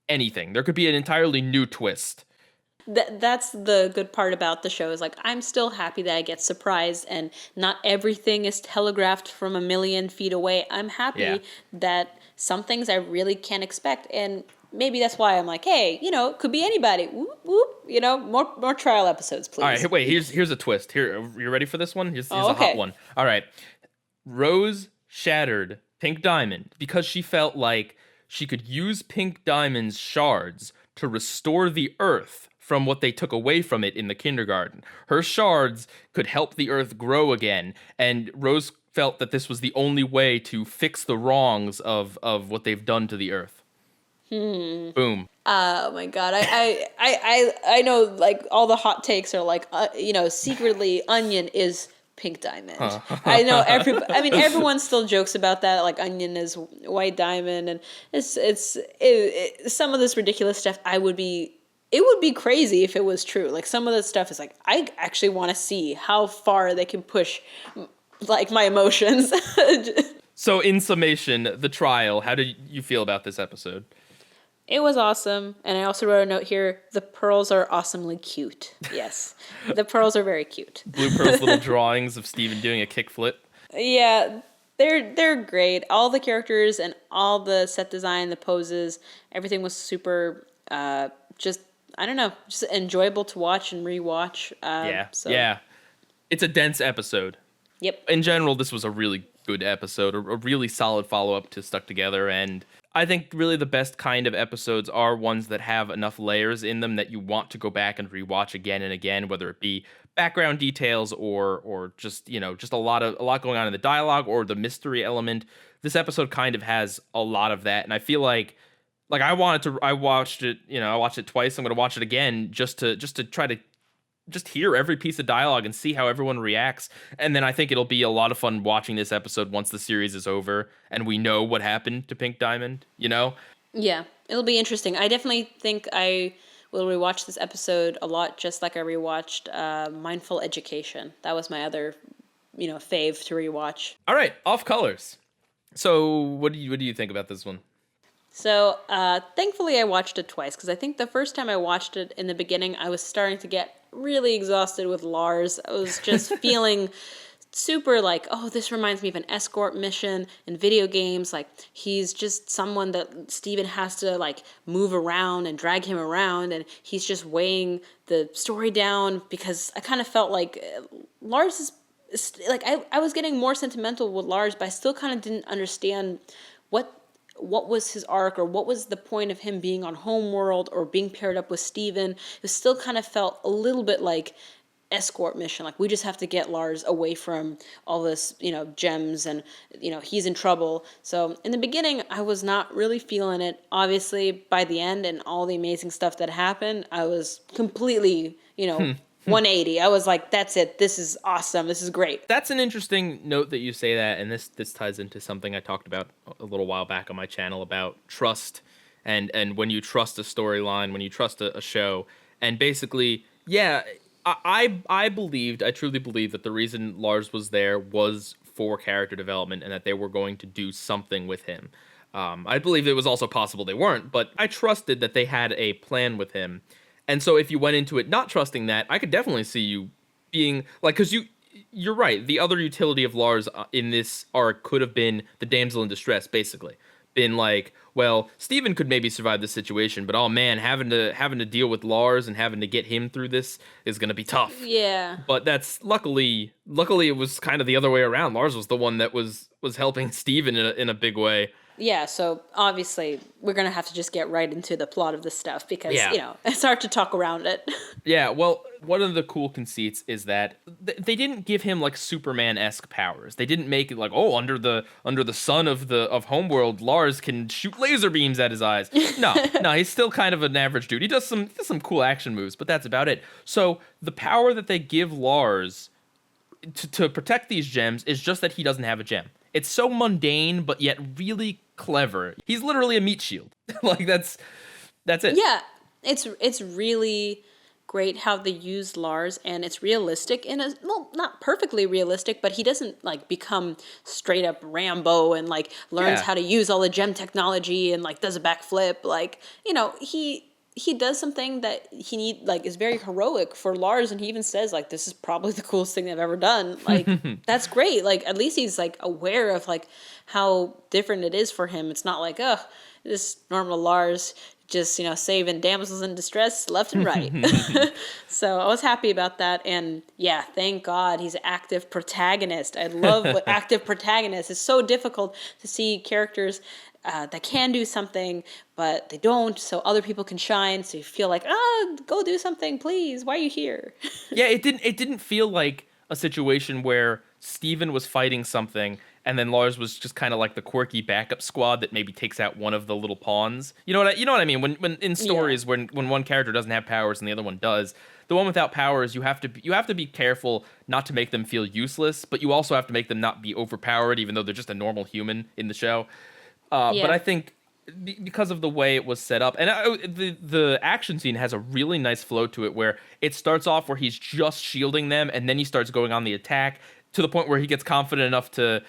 [SPEAKER 1] anything. There could be an entirely new twist.
[SPEAKER 2] That's the good part about the show, is like, I'm still happy that I get surprised and not everything is telegraphed from a million feet away. I'm happy that some things I really can't expect, and maybe that's why I'm like, hey, it could be anybody. Whoop, whoop, more trial episodes, please.
[SPEAKER 1] All right, wait, here's a twist. Here, you ready for this one? Here's
[SPEAKER 2] okay.
[SPEAKER 1] A hot one. All right. Rose shattered Pink Diamond because she felt like she could use Pink Diamond's shards to restore the Earth from what they took away from it in the kindergarten. Her shards could help the Earth grow again, and Rose felt that this was the only way to fix the wrongs of what they've done to the Earth. Boom.
[SPEAKER 2] Oh my god, I know, like, all the hot takes are like, secretly Onion is Pink Diamond. I know everyone still jokes about that, like Onion is White Diamond, and it's some of this ridiculous stuff. It would be crazy if it was true. Like, some of the stuff is like, I actually want to see how far they can push, like, my emotions.
[SPEAKER 1] So, in summation, the trial, how did you feel about this episode?
[SPEAKER 2] It was awesome. And I also wrote a note here, the pearls are awesomely cute. Yes, the pearls are very cute.
[SPEAKER 1] Blue Pearl's little drawings of Steven doing a kickflip.
[SPEAKER 2] Yeah, they're great. All the characters and all the set design, the poses, everything was super, just enjoyable to watch and rewatch.
[SPEAKER 1] Yeah. It's a dense episode.
[SPEAKER 2] Yep.
[SPEAKER 1] In general, this was a really good episode, a really solid follow-up to Stuck Together, and I think really the best kind of episodes are ones that have enough layers in them that you want to go back and rewatch again and again, whether it be background details or just, just a lot going on in the dialogue or the mystery element. This episode kind of has a lot of that, and I feel like I watched it twice. I'm going to watch it again just to try to just hear every piece of dialogue and see how everyone reacts. And then I think it'll be a lot of fun watching this episode once the series is over and we know what happened to Pink Diamond, Yeah,
[SPEAKER 2] it'll be interesting. I definitely think I will rewatch this episode a lot, just like I rewatched Mindful Education. That was my other, fave to rewatch.
[SPEAKER 1] All right, OffColors. So what do you think about this one?
[SPEAKER 2] So, thankfully I watched it twice, because I think the first time I watched it in the beginning, I was starting to get really exhausted with Lars. I was just feeling super like, oh, this reminds me of an escort mission in video games. Like, he's just someone that Steven has to, like, move around and drag him around, and he's just weighing the story down, because I kind of felt like Lars is, like, I was getting more sentimental with Lars, but I still kind of didn't understand what was his arc, or what was the point of him being on Homeworld or being paired up with Steven. It still kind of felt a little bit like escort mission. Like, we just have to get Lars away from all this, gems, and, he's in trouble. So in the beginning, I was not really feeling it. Obviously, by the end and all the amazing stuff that happened, I was completely, 180. I was like, that's it. This is awesome. This is great.
[SPEAKER 1] That's an interesting note that you say that, and this ties into something I talked about a little while back on my channel about trust, and when you trust a storyline, when you trust a show, and basically, yeah, I truly believed that the reason Lars was there was for character development, and that they were going to do something with him. I believe it was also possible they weren't, but I trusted that they had a plan with him. And so if you went into it not trusting that, I could definitely see you being like, because you're right. The other utility of Lars in this arc could have been the damsel in distress, basically. Been like, well, Steven could maybe survive this situation, but oh man, having to deal with Lars and having to get him through this is going to be tough.
[SPEAKER 2] Yeah.
[SPEAKER 1] But that's luckily it was kind of the other way around. Lars was the one that was helping Steven in a big way.
[SPEAKER 2] Yeah, so obviously we're going to have to just get right into the plot of this stuff because,
[SPEAKER 1] Yeah.
[SPEAKER 2] it's hard to talk around it.
[SPEAKER 1] Yeah, well, one of the cool conceits is that they didn't give him like Superman-esque powers. They didn't make it like, oh, under the sun of Homeworld, Lars can shoot laser beams at his eyes. No, he's still kind of an average dude. He does some cool action moves, but that's about it. So the power that they give Lars to protect these gems is just that he doesn't have a gem. It's so mundane, but yet really clever. He's literally a meat shield. Like that's it.
[SPEAKER 2] Yeah, it's really great how they use Lars, and it's realistic in a, well, not perfectly realistic, but he doesn't like become straight up Rambo and like learns how to use all the gem technology and like does a backflip. Like, he does something that is very heroic for Lars, and he even says like, this is probably the coolest thing I've ever done. Like, that's great. Like, at least he's like aware of like how different it is for him. It's not like, oh, this normal Lars just, saving damsels in distress left and right. So I was happy about that. And yeah, thank God he's an active protagonist. I love what active protagonist. It's so difficult to see characters that can do something, but they don't, so other people can shine. So you feel like, go do something, please. Why are you here?
[SPEAKER 1] Yeah, it didn't feel like a situation where Steven was fighting something and then Lars was just kind of like the quirky backup squad that maybe takes out one of the little pawns. You know what I mean? When in stories when one character doesn't have powers and the other one does, the one without powers, you have to be careful not to make them feel useless, but you also have to make them not be overpowered, even though they're just a normal human in the show. But I think because of the way it was set up, and the action scene has a really nice flow to it, where it starts off where he's just shielding them, and then he starts going on the attack to the point where he gets confident enough to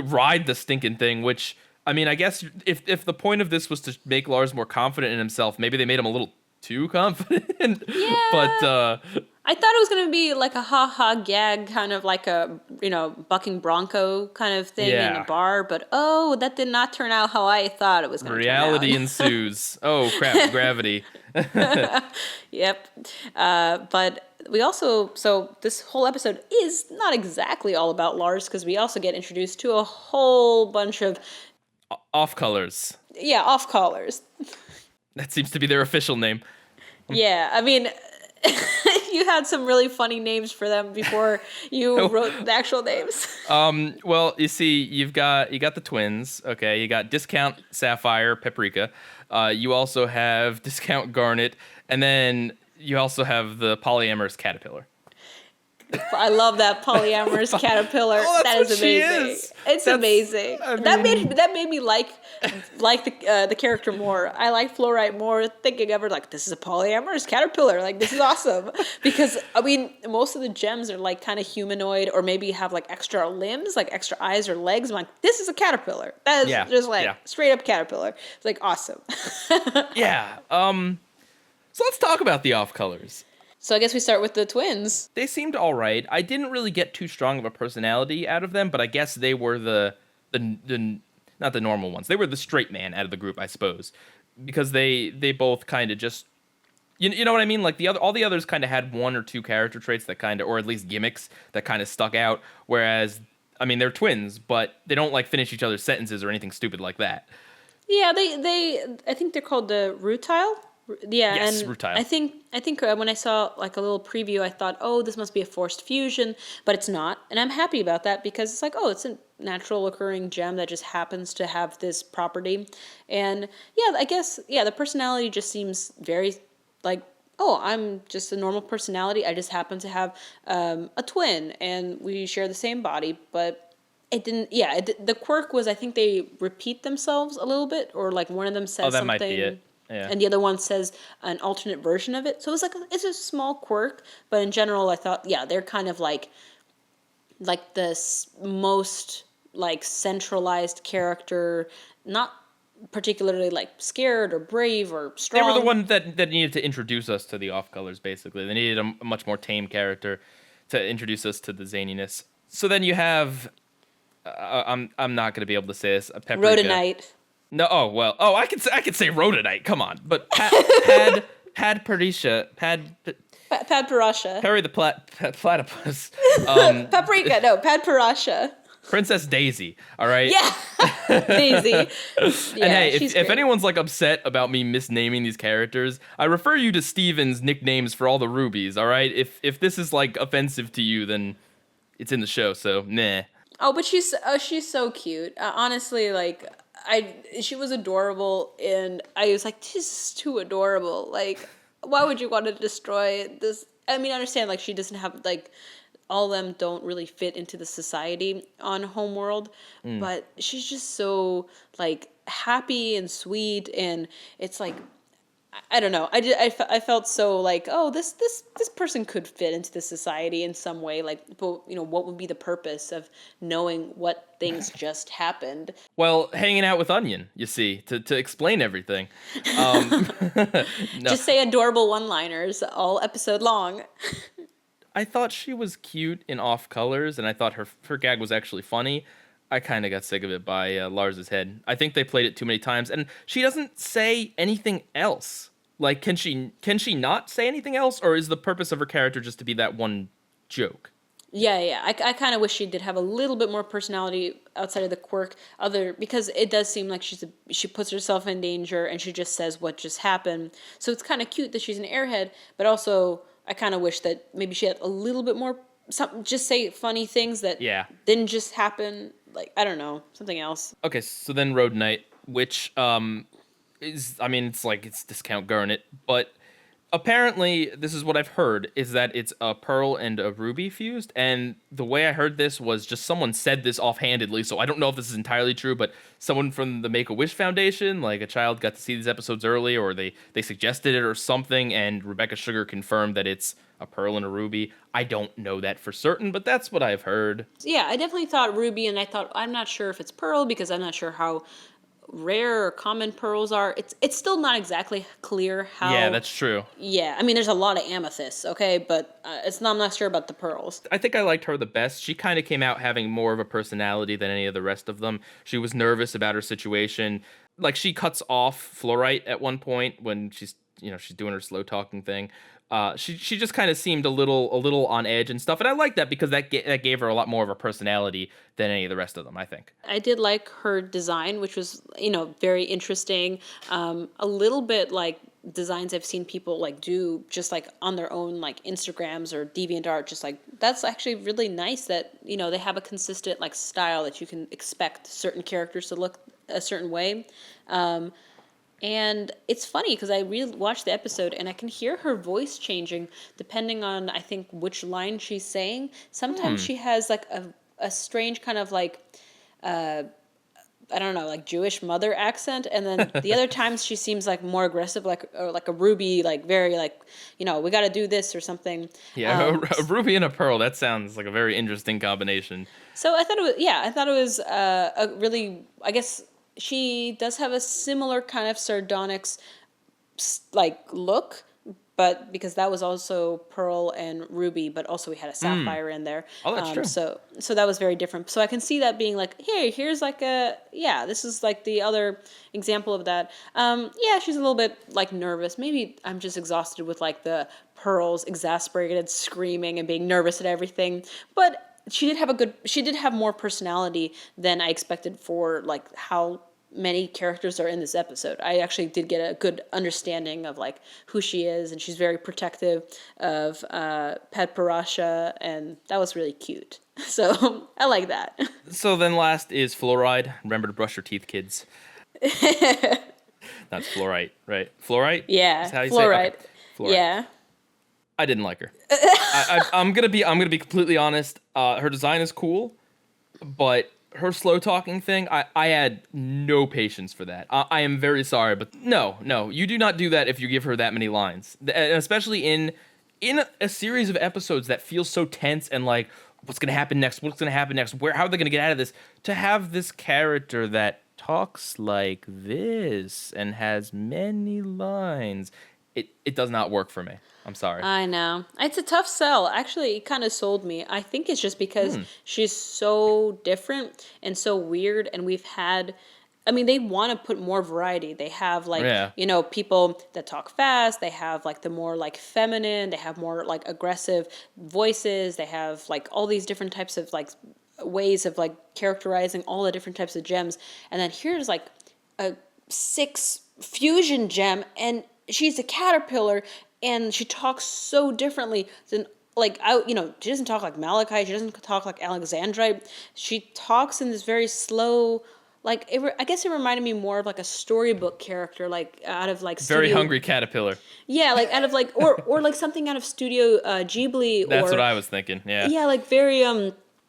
[SPEAKER 1] ride the stinking thing. Which, I mean, I guess if the point of this was to make Lars more confident in himself, maybe they made him a little too confident.
[SPEAKER 2] Yeah.
[SPEAKER 1] But
[SPEAKER 2] I thought it was going to be like a ha-ha gag, kind of like a, bucking bronco kind of thing in a bar. But, that did not turn out how I thought it was going to turn out.
[SPEAKER 1] Reality ensues. Oh, crap, gravity.
[SPEAKER 2] Yep. But we also, so this whole episode is not exactly all about Lars, because we also get introduced to a whole bunch of...
[SPEAKER 1] OffColors.
[SPEAKER 2] Yeah, OffColors.
[SPEAKER 1] That seems to be their official name.
[SPEAKER 2] Yeah, I mean... You had some really funny names for them before you wrote the actual names.
[SPEAKER 1] Well, you see, you got the twins. Okay, you got Discount Sapphire, Paprika. You also have Discount Garnet, and then you also have the polyamorous caterpillar.
[SPEAKER 2] I love that polyamorous caterpillar.
[SPEAKER 1] Oh,
[SPEAKER 2] that is amazing. It's amazing. I mean... that made me like the character more. I like Fluoride more, thinking of her like, this is a polyamorous caterpillar. Like, this is awesome. Because I mean, most of the gems are like kind of humanoid, or maybe have like extra limbs, like extra eyes or legs. I'm like, this is a caterpillar. That is just like straight up caterpillar. It's like awesome.
[SPEAKER 1] Yeah. So let's talk about the OffColors.
[SPEAKER 2] So I guess we start with the twins.
[SPEAKER 1] They seemed all right. I didn't really get too strong of a personality out of them, but I guess they were the not the normal ones. They were the straight man out of the group, I suppose, because they both kind of just, you know what I mean? Like all the others kind of had one or two character traits that kind of, or at least gimmicks that kind of stuck out. Whereas, I mean, they're twins, but they don't like finish each other's sentences or anything stupid like that.
[SPEAKER 2] Yeah, I think they're called the Rutile. Yeah,
[SPEAKER 1] yes,
[SPEAKER 2] and
[SPEAKER 1] Rutile.
[SPEAKER 2] I think when I saw like a little preview, I thought, oh, this must be a forced fusion, but it's not, and I'm happy about that, because it's like, oh, it's a natural occurring gem that just happens to have this property, and yeah, I guess the personality just seems very like, oh, I'm just a normal personality. I just happen to have a twin, and we share the same body, but it didn't. Yeah, the quirk was, I think they repeat themselves a little bit, or like one of them says something.
[SPEAKER 1] Might be it. Yeah.
[SPEAKER 2] And the other one says an alternate version of it. So it's like it's a small quirk, but in general, I thought, they're kind of like the most like centralized character, not particularly like scared or brave or strong.
[SPEAKER 1] They were the one that needed to introduce us to the OffColors. Basically, they needed a much more tame character to introduce us to the zaniness. So then you have, I'm not going to be able to say this. Paprika.
[SPEAKER 2] Rhoodonite.
[SPEAKER 1] No, I could say Rhoodonite. Come on, but Pad Parisha, Pad
[SPEAKER 2] Parasha.
[SPEAKER 1] Perry the Platypus.
[SPEAKER 2] Paprika, no, Pad Parasha.
[SPEAKER 1] Princess Daisy. All right.
[SPEAKER 2] Yeah. Daisy.
[SPEAKER 1] And
[SPEAKER 2] Yeah,
[SPEAKER 1] hey,
[SPEAKER 2] she's
[SPEAKER 1] if
[SPEAKER 2] great.
[SPEAKER 1] anyone's like upset about me misnaming these characters, I refer you to Steven's nicknames for all the rubies, all right? If this is like offensive to you, then it's in the show, so nah.
[SPEAKER 2] Oh, but she's so cute. Honestly, like she was adorable, and I was like, this is too adorable. Like, why would you want to destroy this? I mean, I understand like she doesn't have like all of them don't really fit into the society on Homeworld,
[SPEAKER 1] Mm.
[SPEAKER 2] but she's just so like happy and sweet, and it's like I don't know. I felt so like, oh, this person could fit into the society in some way. Like, but what would be the purpose of knowing what things just happened?
[SPEAKER 1] Well, hanging out with Onion, you see, to explain everything. Um, no,
[SPEAKER 2] Just say adorable one-liners all episode long.
[SPEAKER 1] I thought she was cute in OffColors, and I thought her gag was actually funny. I kind of got sick of it by Lars's head. I think they played it too many times, and she doesn't say anything else. Like, can she not say anything else, or is the purpose of her character just to be that one joke?
[SPEAKER 2] Yeah, yeah. I kind of wish she did have a little bit more personality outside of the quirk, other because it does seem like she puts herself in danger and she just says what just happened. So it's kind of cute that she's an airhead, but also I kind of wish that maybe she had a little bit more some just say funny things that
[SPEAKER 1] Yeah.
[SPEAKER 2] didn't just happen. Like I don't know, something else.
[SPEAKER 1] Okay, so then Rhoodonite, which is, I mean, it's discount Garnet, but apparently this is what I've heard, is that it's a pearl and a ruby fused, and the way I heard this was just someone said this offhandedly, so I don't know if this is entirely true, but someone from the Make-A-Wish Foundation, like a child got to see these episodes early, or they suggested it or something, and Rebecca Sugar confirmed that it's a pearl and a ruby. I don't know that for certain, but that's what I've heard.
[SPEAKER 2] Yeah, I definitely thought ruby, and I thought I'm not sure if it's pearl because I'm not sure how rare or common pearls are. It's still not exactly clear
[SPEAKER 1] Yeah,
[SPEAKER 2] how.
[SPEAKER 1] that's true.
[SPEAKER 2] Yeah, I mean, there's a lot of amethysts, okay, but it's not. I'm not sure about the pearls.
[SPEAKER 1] I think I liked her the best. She kind of came out having more of a personality than any of the rest of them. She was nervous about her situation. Like, she cuts off Fluoride at one point when she's doing her slow talking thing. She just kind of seemed a little on edge and stuff, and I like that because that gave her a lot more of a personality than any of the rest of them, I think.
[SPEAKER 2] I did like her design, which was very interesting. A little bit like designs I've seen people like do just like on their own like Instagrams or DeviantArt. Just like that's actually really nice that they have a consistent like style that you can expect certain characters to look a certain way. And it's funny because I watched the episode and I can hear her voice changing depending on, I think, which line she's saying. Sometimes she has like a strange kind of like, I don't know, like Jewish mother accent. And then the other times she seems like more aggressive, or like a Ruby, like very like, we got to do this or something.
[SPEAKER 1] Yeah, a ruby and a pearl. That sounds like a very interesting combination.
[SPEAKER 2] So I thought it was a really, I guess she does have a similar kind of sardonyx like look, but because that was also pearl and ruby, but also we had a sapphire in there.
[SPEAKER 1] Oh, that's true.
[SPEAKER 2] So that was very different. So I can see that being like, hey, here's like this is like the other example of that. Yeah, she's a little bit like nervous. Maybe I'm just exhausted with like the pearls exasperated screaming and being nervous at everything. But she did have more personality than I expected for like how many characters are in this episode. I actually did get a good understanding of like who she is, and she's very protective of Pet Parasha, and that was really cute. So I like that.
[SPEAKER 1] So then last is Fluoride. Remember to brush your teeth, kids. That's Fluoride, right? Fluoride?
[SPEAKER 2] Yeah,
[SPEAKER 1] Is how you
[SPEAKER 2] Fluoride.
[SPEAKER 1] say it? Okay. Fluoride.
[SPEAKER 2] Yeah.
[SPEAKER 1] I didn't like her. I'm gonna be completely honest. Her design is cool, but her slow talking thing, I had no patience for that. I am very sorry, but no, you do not do that if you give her that many lines, and especially in a series of episodes that feels so tense and like what's gonna happen next? What's gonna happen next? How are they gonna get out of this? To have this character that talks like this and has many lines, it does not work for me. I'm sorry.
[SPEAKER 2] I know. It's a tough sell. Actually, it kind of sold me. I think it's just because she's so different and so weird, and they want to put more variety. They have like, people that talk fast. They have like the more like feminine. They have more like aggressive voices. They have like all these different types of like ways of like characterizing all the different types of gems, and then here's like a 6 fusion gem, and she's a caterpillar, and she talks so differently than like she doesn't talk like malachite, she doesn't talk like alexandrite, she talks in this very slow, like I guess it reminded me more of like a storybook character, like out of like
[SPEAKER 1] Very
[SPEAKER 2] studio,
[SPEAKER 1] hungry caterpillar.
[SPEAKER 2] yeah, like out of like or like something out of Studio Ghibli.
[SPEAKER 1] That's
[SPEAKER 2] or
[SPEAKER 1] what I was thinking. Yeah.
[SPEAKER 2] yeah, like very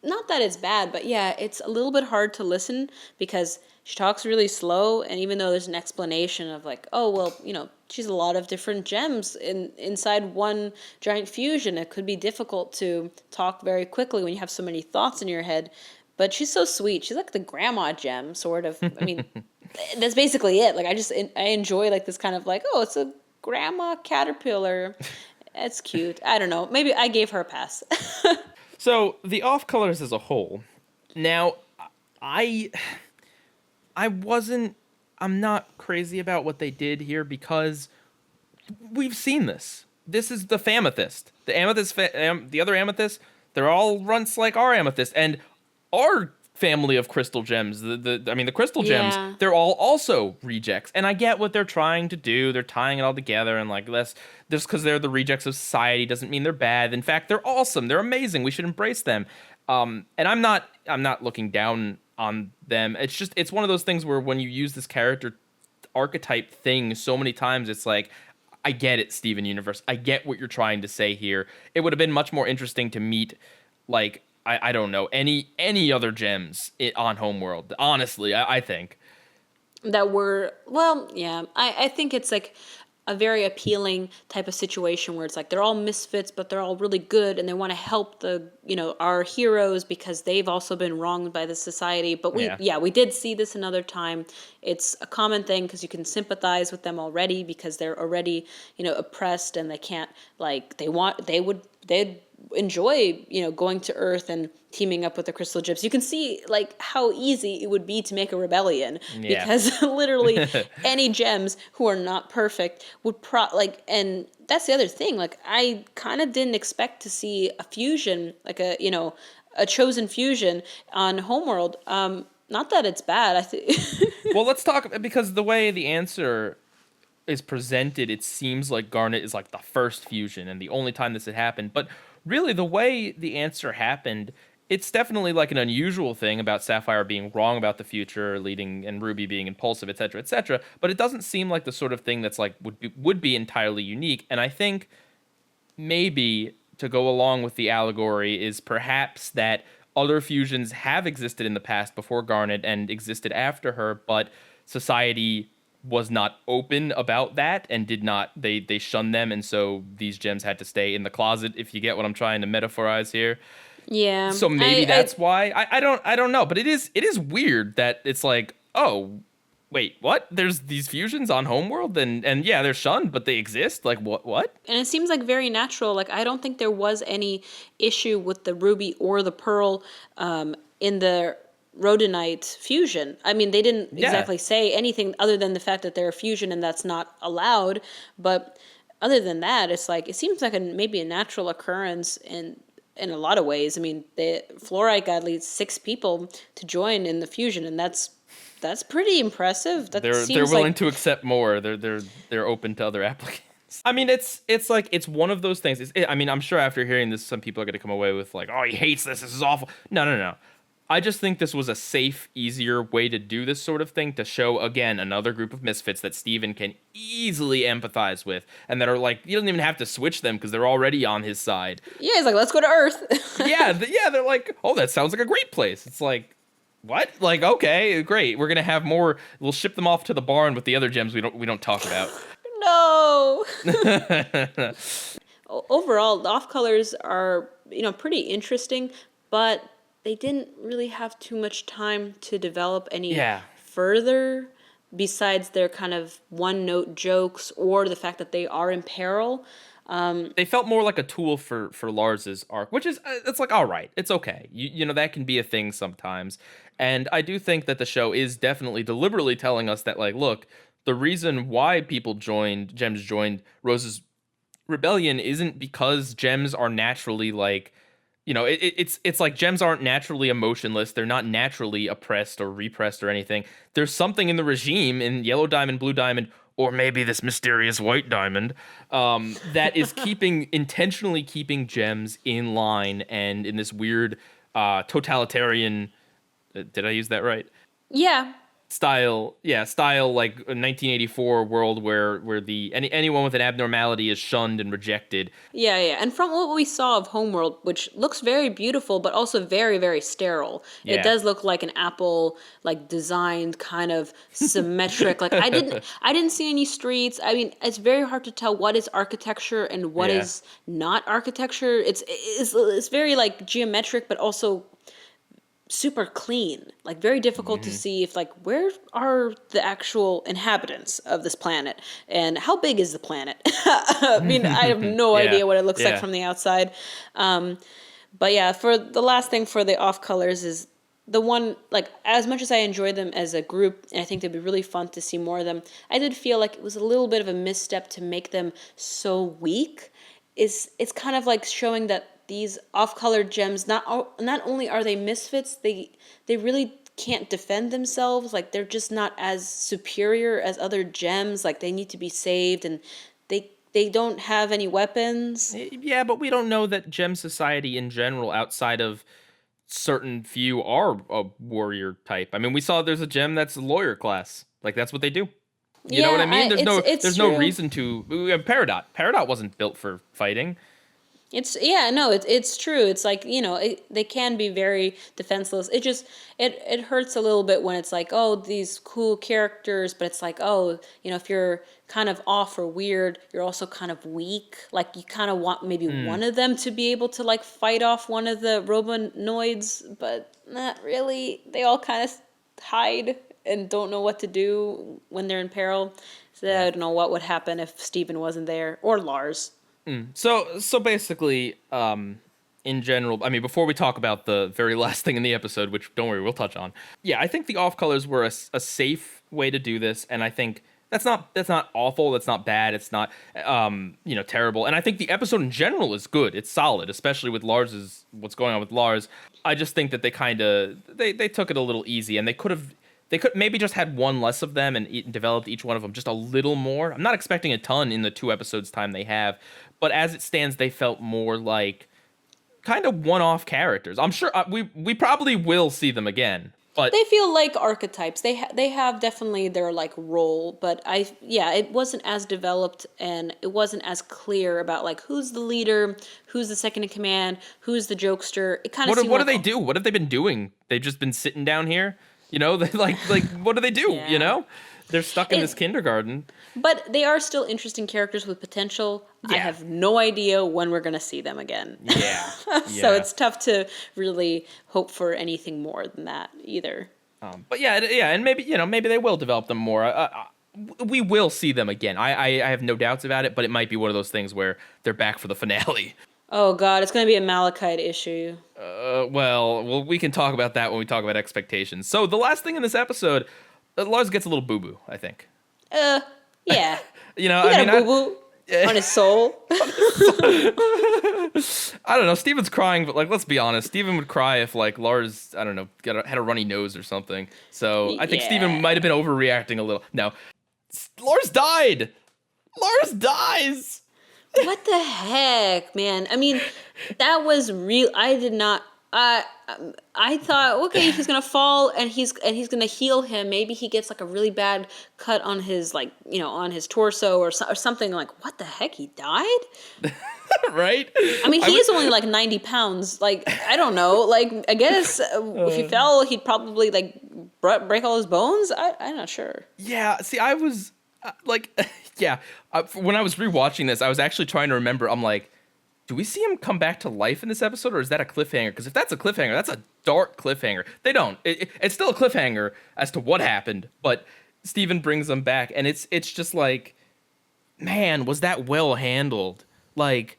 [SPEAKER 2] not that it's bad, but yeah, it's a little bit hard to listen because she talks really slow, and even though there's an explanation of like, oh well, she's a lot of different gems inside one giant fusion, it could be difficult to talk very quickly when you have so many thoughts in your head. But she's so sweet. She's like the grandma gem, sort of. I mean, that's basically it. Like I enjoy like this kind of like, oh, it's a grandma caterpillar. It's cute. I don't know. Maybe I gave her a pass.
[SPEAKER 1] So the OffColors as a whole. Now, I'm not crazy about what they did here because we've seen this. This is the Famethyst. The Amethyst, the other Amethyst, they're all runts like our Amethyst, and our family of crystal gems, the crystal gems, they're all also rejects. And I get what they're trying to do. They're tying it all together, and like just because they're the rejects of society doesn't mean they're bad. In fact, they're awesome. They're amazing. We should embrace them. And I'm not looking down on them. It's one of those things where when you use this character archetype thing so many times, it's like, I get it, Steven Universe. I get what you're trying to say here. It would have been much more interesting to meet, like, I don't know, any other gems on Homeworld. Honestly, I think.
[SPEAKER 2] That were, well, yeah. I think it's like a very appealing type of situation where it's like they're all misfits, but they're all really good, and they want to help our heroes because they've also been wronged by the society. But we did see this another time. It's a common thing because you can sympathize with them already because they're already, oppressed, and they can't, like, they'd enjoy, going to Earth and teaming up with the crystal gyps. You can see like how easy it would be to make a rebellion because literally any gems who are not perfect would and that's the other thing. Like I kind of didn't expect to see a fusion, like a chosen fusion on Homeworld. Not that it's bad. I think.
[SPEAKER 1] Well, let's talk because the way the answer is presented, it seems like Garnet is like the first fusion and the only time this had happened. But really, the way the answer happened, it's definitely like an unusual thing about Sapphire being wrong about the future, and Ruby being impulsive, etc., etc. But it doesn't seem like the sort of thing that's like would be entirely unique. And I think maybe to go along with the allegory is perhaps that other fusions have existed in the past before Garnet and existed after her, but society was not open about that and did not, they shunned them, and so these gems had to stay in the closet, if you get what I'm trying to metaphorize here.
[SPEAKER 2] Yeah.
[SPEAKER 1] So maybe that's why. I don't know, but it is weird that it's like, oh, wait, what? There's these fusions on Homeworld, and yeah, they're shunned, but they exist? Like, what?
[SPEAKER 2] And it seems like very natural. Like, I don't think there was any issue with the Ruby or the Pearl in the Rhoodonite fusion. I mean, they didn't exactly say anything other than the fact that they're a fusion and that's not allowed. But other than that, it's like, it seems like maybe a natural occurrence in a lot of ways. I mean, the Fluoride got at least 6 people to join in the fusion, and that's pretty impressive.
[SPEAKER 1] They're willing to accept more. They're open to other applicants. I mean, it's like, it's one of those things. I mean, I'm sure after hearing this, some people are going to come away with like, oh, he hates this. This is awful. No. I just think this was a safe, easier way to do this sort of thing, to show, again, another group of misfits that Steven can easily empathize with, and that are like, you don't even have to switch them because they're already on his side.
[SPEAKER 2] Yeah, he's like, let's go to Earth.
[SPEAKER 1] yeah, they're like, oh, that sounds like a great place. It's like, what? Like, okay, great. We're gonna have more. We'll ship them off to the barn with the other gems we don't talk about.
[SPEAKER 2] No. Overall, the OffColors are pretty interesting, but they didn't really have too much time to develop any further besides their kind of one-note jokes or the fact that they are in peril.
[SPEAKER 1] They felt more like a tool for Lars's arc, which is, it's like, all right, it's okay. You know, that can be a thing sometimes. And I do think that the show is definitely deliberately telling us that, like, look, the reason why gems joined Rose's rebellion isn't because gems are naturally, like, it's like gems aren't naturally emotionless. They're not naturally oppressed or repressed or anything. There's something in the regime in yellow diamond, blue diamond, or maybe this mysterious white diamond, that is intentionally keeping gems in line and in this weird totalitarian. Did I use that right?
[SPEAKER 2] Yeah.
[SPEAKER 1] Style like a 1984 world where anyone with an abnormality is shunned and rejected.
[SPEAKER 2] Yeah. And from what we saw of Homeworld, which looks very beautiful, but also very, very sterile.
[SPEAKER 1] Yeah.
[SPEAKER 2] It does look like an Apple, like, designed kind of symmetric. Like, I didn't see any streets. I mean, it's very hard to tell what is architecture and what is not architecture. It's very, like, geometric, but also super clean, like very difficult to see if, like, where are the actual inhabitants of this planet and how big is the planet. I mean, I have no idea what it looks like from the outside. But yeah, for the last thing for the OffColors is the one, like, as much as I enjoy them as a group, and I think they'd be really fun to see more of them, I did feel like it was a little bit of a misstep to make them so weak. It's kind of like showing that these off-color gems, not only are they misfits, they really can't defend themselves. Like, they're just not as superior as other gems. Like, they need to be saved, and they don't have any weapons.
[SPEAKER 1] Yeah, but we don't know that gem society in general, outside of certain few, are a warrior type. I mean, we saw there's a gem that's a lawyer class. Like, that's what they do. You know what I mean? There's no reason to. Peridot wasn't built for fighting.
[SPEAKER 2] It's true. It's like, they can be very defenseless. It hurts a little bit when it's like, oh, these cool characters, but it's like, oh, if you're kind of off or weird, you're also kind of weak. Like, you kind of want maybe one of them to be able to, like, fight off one of the Robonoids, but not really. They all kind of hide and don't know what to do when they're in peril. So I don't know what would happen if Steven wasn't there, or Lars.
[SPEAKER 1] So basically, in general, I mean, before we talk about the very last thing in the episode, which, don't worry, we'll touch on. Yeah, I think the OffColors were a safe way to do this, and I think that's not awful, that's not bad, it's not terrible. And I think the episode in general is good. It's solid, especially with what's going on with Lars. I just think that they took it a little easy, and they could maybe just had one less of them and developed each one of them just a little more. I'm not expecting a ton in the 2 episodes time they have, but as it stands, they felt more like kind of one-off characters. I'm sure we probably will see them again, but
[SPEAKER 2] they feel like archetypes. They have definitely their, like, role, but it wasn't as developed, and it wasn't as clear about, like, who's the leader, who's the second in command, who's the jokester. It kind of
[SPEAKER 1] what do they do? What have they been doing? They've just been sitting down here. They like what do they do?
[SPEAKER 2] Yeah.
[SPEAKER 1] They're stuck in this kindergarten.
[SPEAKER 2] But they are still interesting characters with potential. Yeah. I have no idea when we're going to see them again.
[SPEAKER 1] Yeah.
[SPEAKER 2] So it's tough to really hope for anything more than that either.
[SPEAKER 1] But and maybe they will develop them more. We will see them again. I have no doubts about it, but it might be one of those things where they're back for the finale.
[SPEAKER 2] Oh, God, it's going to be a Malachite issue.
[SPEAKER 1] Well, we can talk about that when we talk about expectations. So the last thing in this episode, Lars gets a little boo-boo, I think.
[SPEAKER 2] Yeah.
[SPEAKER 1] He got
[SPEAKER 2] a boo-boo on his soul.
[SPEAKER 1] I don't know. Steven's crying, but, like, let's be honest. Steven would cry if, like, Lars, I don't know, had a runny nose or something. So I think Steven might have been overreacting a little. No. Lars died! Lars dies!
[SPEAKER 2] What the heck, man? I mean, that was real. I did not. I thought, okay, he's gonna fall and he's gonna heal him. Maybe he gets, like, a really bad cut on his, like, on his torso or something. Like, what the heck? He died?
[SPEAKER 1] Right?
[SPEAKER 2] I mean, he is only, like, 90 pounds. Like, I don't know. Like, I guess if he fell, he'd probably, like, break all his bones. I'm not sure.
[SPEAKER 1] Yeah. See, I was when I was rewatching this, I was actually trying to remember. I'm like, do we see him come back to life in this episode, or is that a cliffhanger? Because if that's a cliffhanger, that's a dark cliffhanger. They don't. It's still a cliffhanger as to what happened, but Steven brings them back, and it's just like, man, was that well handled? Like,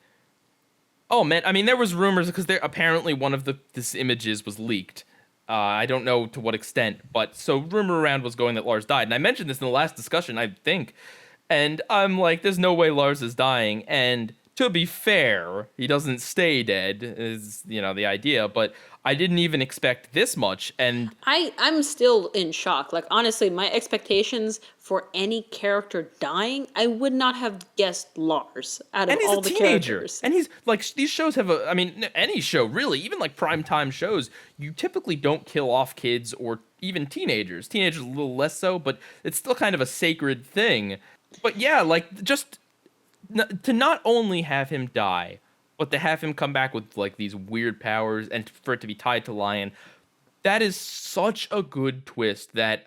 [SPEAKER 1] oh man, I mean, there was rumors because apparently one of this images was leaked. I don't know to what extent, but so rumor around was going that Lars died, and I mentioned this in the last discussion, I think, and I'm like, there's no way Lars is dying, and to be fair, he doesn't stay dead, is, the idea, but I didn't even expect this much. And
[SPEAKER 2] I'm still in shock. Like, honestly, my expectations for any character dying, I would not have guessed Lars out of
[SPEAKER 1] he's
[SPEAKER 2] all
[SPEAKER 1] a
[SPEAKER 2] the
[SPEAKER 1] teenager.
[SPEAKER 2] characters.
[SPEAKER 1] And he's like, these shows have any show really, even like primetime shows, you typically don't kill off kids or even teenagers. Teenagers a little less so, but it's still kind of a sacred thing. But yeah, like, just to not only have him die, but to have him come back with like these weird powers and for it to be tied to Lion, that is such a good twist that,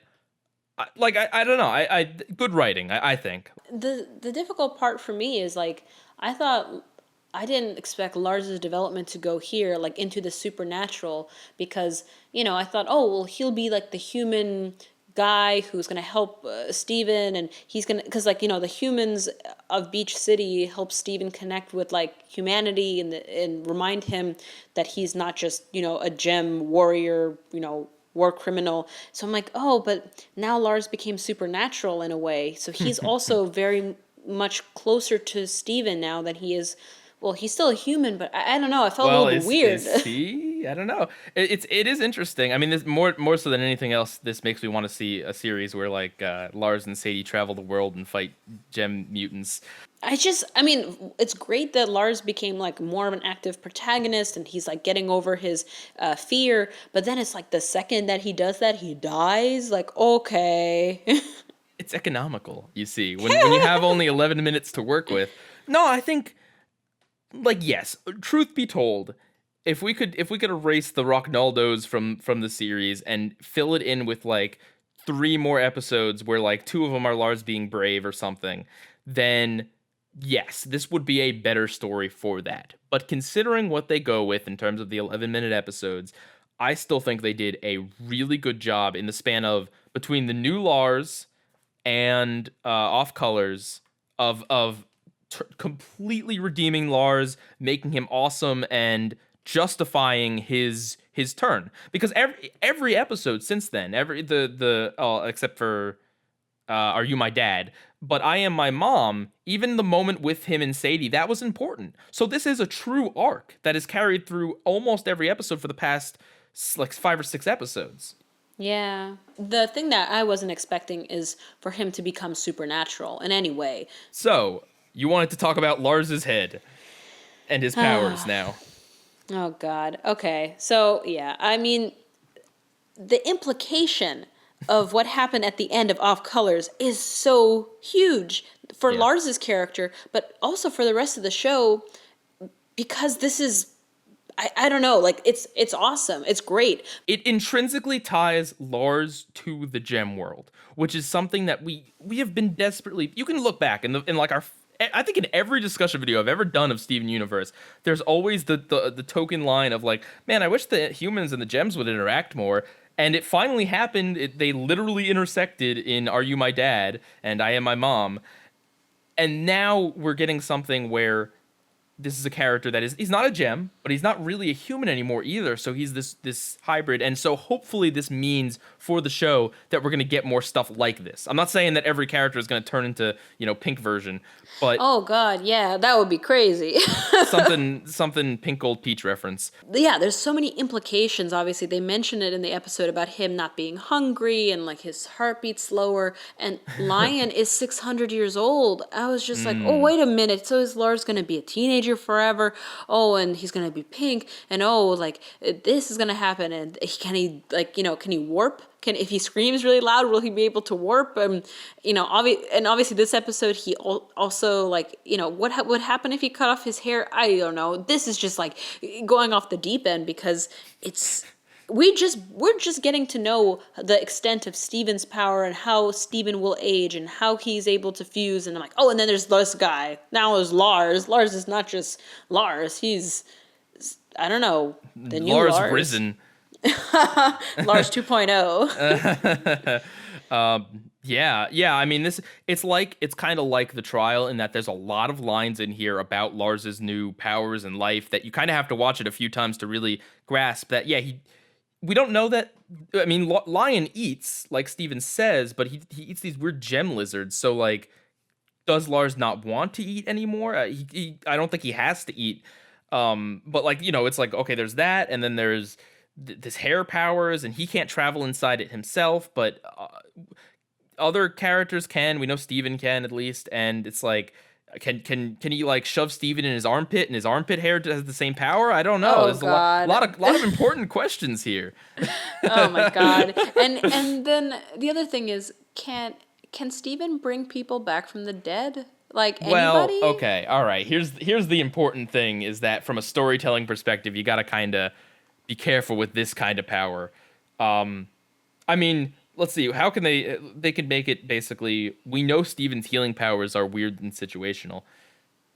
[SPEAKER 1] I don't know, I good writing, I think.
[SPEAKER 2] The difficult part for me is, like, I didn't expect Lars's development to go here, like, into the supernatural, because, I thought, oh, well, he'll be like the human guy who's going to help Steven, and he's going to, because, like, the humans of Beach City help Steven connect with, like, humanity, and remind him that he's not just, a gem warrior, war criminal. So I'm like, oh, but now Lars became supernatural in a way. So he's also very much closer to Steven now than he is. Well, he's still a human, but I don't know. I felt a little bit weird.
[SPEAKER 1] Is he? I don't know. It is interesting. I mean, this more so than anything else, this makes me want to see a series where like Lars and Sadie travel the world and fight gem mutants.
[SPEAKER 2] It's great that Lars became like more of an active protagonist, and he's like getting over his fear. But then it's like the second that he does that, he dies. Like, okay.
[SPEAKER 1] It's economical, you see, when you have only 11 minutes to work with. No, I think, like, yes, truth be told, if we could erase the Rocknaldos from the series and fill it in with like 3 more episodes where like 2 of them are Lars being brave or something, then yes, this would be a better story for that. But considering what they go with in terms of the 11-minute episodes, I still think they did a really good job in the span of between the new Lars and OffColors of completely redeeming Lars, making him awesome, and justifying his turn. Because every episode since then, except for Are You My Dad? But I Am My Mom, even the moment with him and Sadie, that was important. So this is a true arc that is carried through almost every episode for the past like 5 or 6 episodes.
[SPEAKER 2] Yeah. The thing that I wasn't expecting is for him to become supernatural in any way.
[SPEAKER 1] So, you wanted to talk about Lars's head and his powers now.
[SPEAKER 2] Oh, God. Okay. So, yeah. I mean, the implication of what happened at the end of OffColors is so huge for Lars's character, but also for the rest of the show, because this is, I don't know, like, it's awesome. It's great.
[SPEAKER 1] It intrinsically ties Lars to the gem world, which is something that we have been desperately, you can look back in like our, I think in every discussion video I've ever done of Steven Universe, there's always the token line of like, man, I wish the humans and the gems would interact more. And it finally happened. They literally intersected in Are You My Dad? And I Am My Mom. And now we're getting something where this is a character that he's not a gem, but he's not really a human anymore either. So he's this hybrid. And so hopefully this means for the show that we're going to get more stuff like this. I'm not saying that every character is going to turn into, pink version, but
[SPEAKER 2] oh God, yeah, that would be crazy.
[SPEAKER 1] something Pink Gold Peach reference.
[SPEAKER 2] Yeah, there's so many implications. Obviously, they mentioned it in the episode about him not being hungry and like his heartbeat slower. And Lion is 600 years old. I was just like, oh, wait a minute. So is Lars going to be a teenager forever? Oh, and he's going to be pink. And oh, like this is going to happen. And can he warp? If he screams really loud, will he be able to warp? Obviously this episode, he also what would happen if he cut off his hair? I don't know. This is just like going off the deep end because we're just getting to know the extent of Steven's power and how Steven will age and how he's able to fuse. And I'm like, oh, and then there's this guy. Now there's Lars. Lars is not just Lars. He's, I don't know, the new Lars.
[SPEAKER 1] Risen.
[SPEAKER 2] Lars 2.0.
[SPEAKER 1] Yeah. I mean, it's kind of like The Trial in that there's a lot of lines in here about Lars's new powers and life that you kind of have to watch it a few times to really grasp that. Yeah, we don't know that. I mean, Lion eats, like Steven says, but he eats these weird gem lizards. So like, does Lars not want to eat anymore? I don't think he has to eat. But like, it's like, okay, there's that, and then there's this hair powers, and he can't travel inside it himself, but other characters can. We know Steven can, at least, and it's like, can he like shove Steven in his armpit, and his armpit hair has the same power? I don't know.
[SPEAKER 2] Oh
[SPEAKER 1] There's
[SPEAKER 2] God.
[SPEAKER 1] lot of important questions here.
[SPEAKER 2] Oh my God. And then the other thing is, can Steven bring people back from the dead? Like
[SPEAKER 1] Well,
[SPEAKER 2] anybody?
[SPEAKER 1] okay, all right. Here's the important thing: is that from a storytelling perspective, you got to kind of be careful with this kind of power. I mean, let's see. How can they could make it basically? We know Steven's healing powers are weird and situational,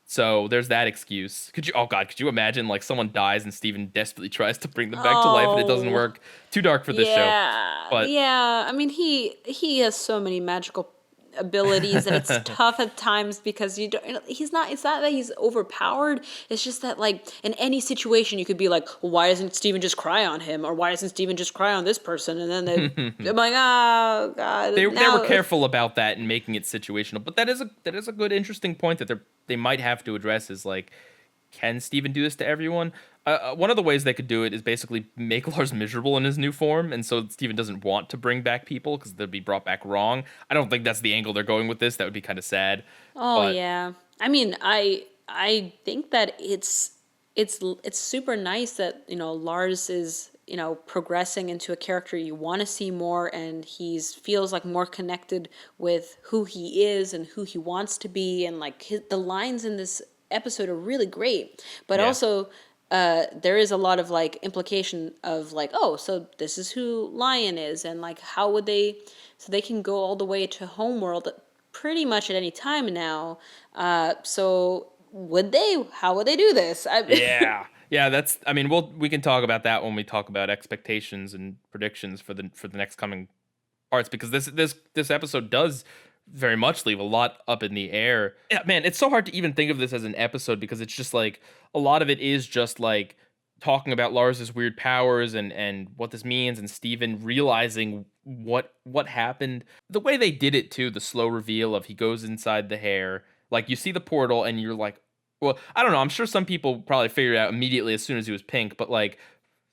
[SPEAKER 1] so there's that excuse. Could you? Oh God, could you imagine like someone dies and Steven desperately tries to bring them back to life and it doesn't
[SPEAKER 2] Oh.
[SPEAKER 1] work? Too dark for this show. But
[SPEAKER 2] Yeah. I mean, he has so many magical abilities, and it's tough at times because you don't. He's not. It's not that he's overpowered. It's just that, like, in any situation, you could be like, well, why doesn't Steven just cry on him, or why doesn't Steven just cry on this person? And then I'm like, oh God.
[SPEAKER 1] they were careful about that and making it situational. But that is a good, interesting point that they might have to address, is like, can Steven do this to everyone? One of the ways they could do it is basically make Lars miserable in his new form, and so Steven doesn't want to bring back people because they'll be brought back wrong. I don't think that's the angle they're going with this. That would be kind of sad.
[SPEAKER 2] Oh
[SPEAKER 1] But
[SPEAKER 2] yeah. I mean, I think that it's super nice that, Lars is, progressing into a character you want to see more, and he's feels like more connected with who he is and who he wants to be, and like the lines in this episode are really great. But
[SPEAKER 1] Yeah.
[SPEAKER 2] also there is a lot of like implication of like, oh, so this is who Lion is, and like how would they, so they can go all the way to Homeworld pretty much at any time now. So would they? How would they do this?
[SPEAKER 1] yeah, that's. I mean, we can talk about that when we talk about expectations and predictions for the next coming parts, because this episode does very much leave a lot up in the air. Yeah, man, it's so hard to even think of this as an episode, because it's just like a lot of it is just like talking about Lars's weird powers and what this means, and Steven realizing what happened. The way they did it too, the slow reveal of he goes inside the hair, like you see the portal and you're like, well, I don't know, I'm sure some people probably figured it out immediately as soon as he was pink, but like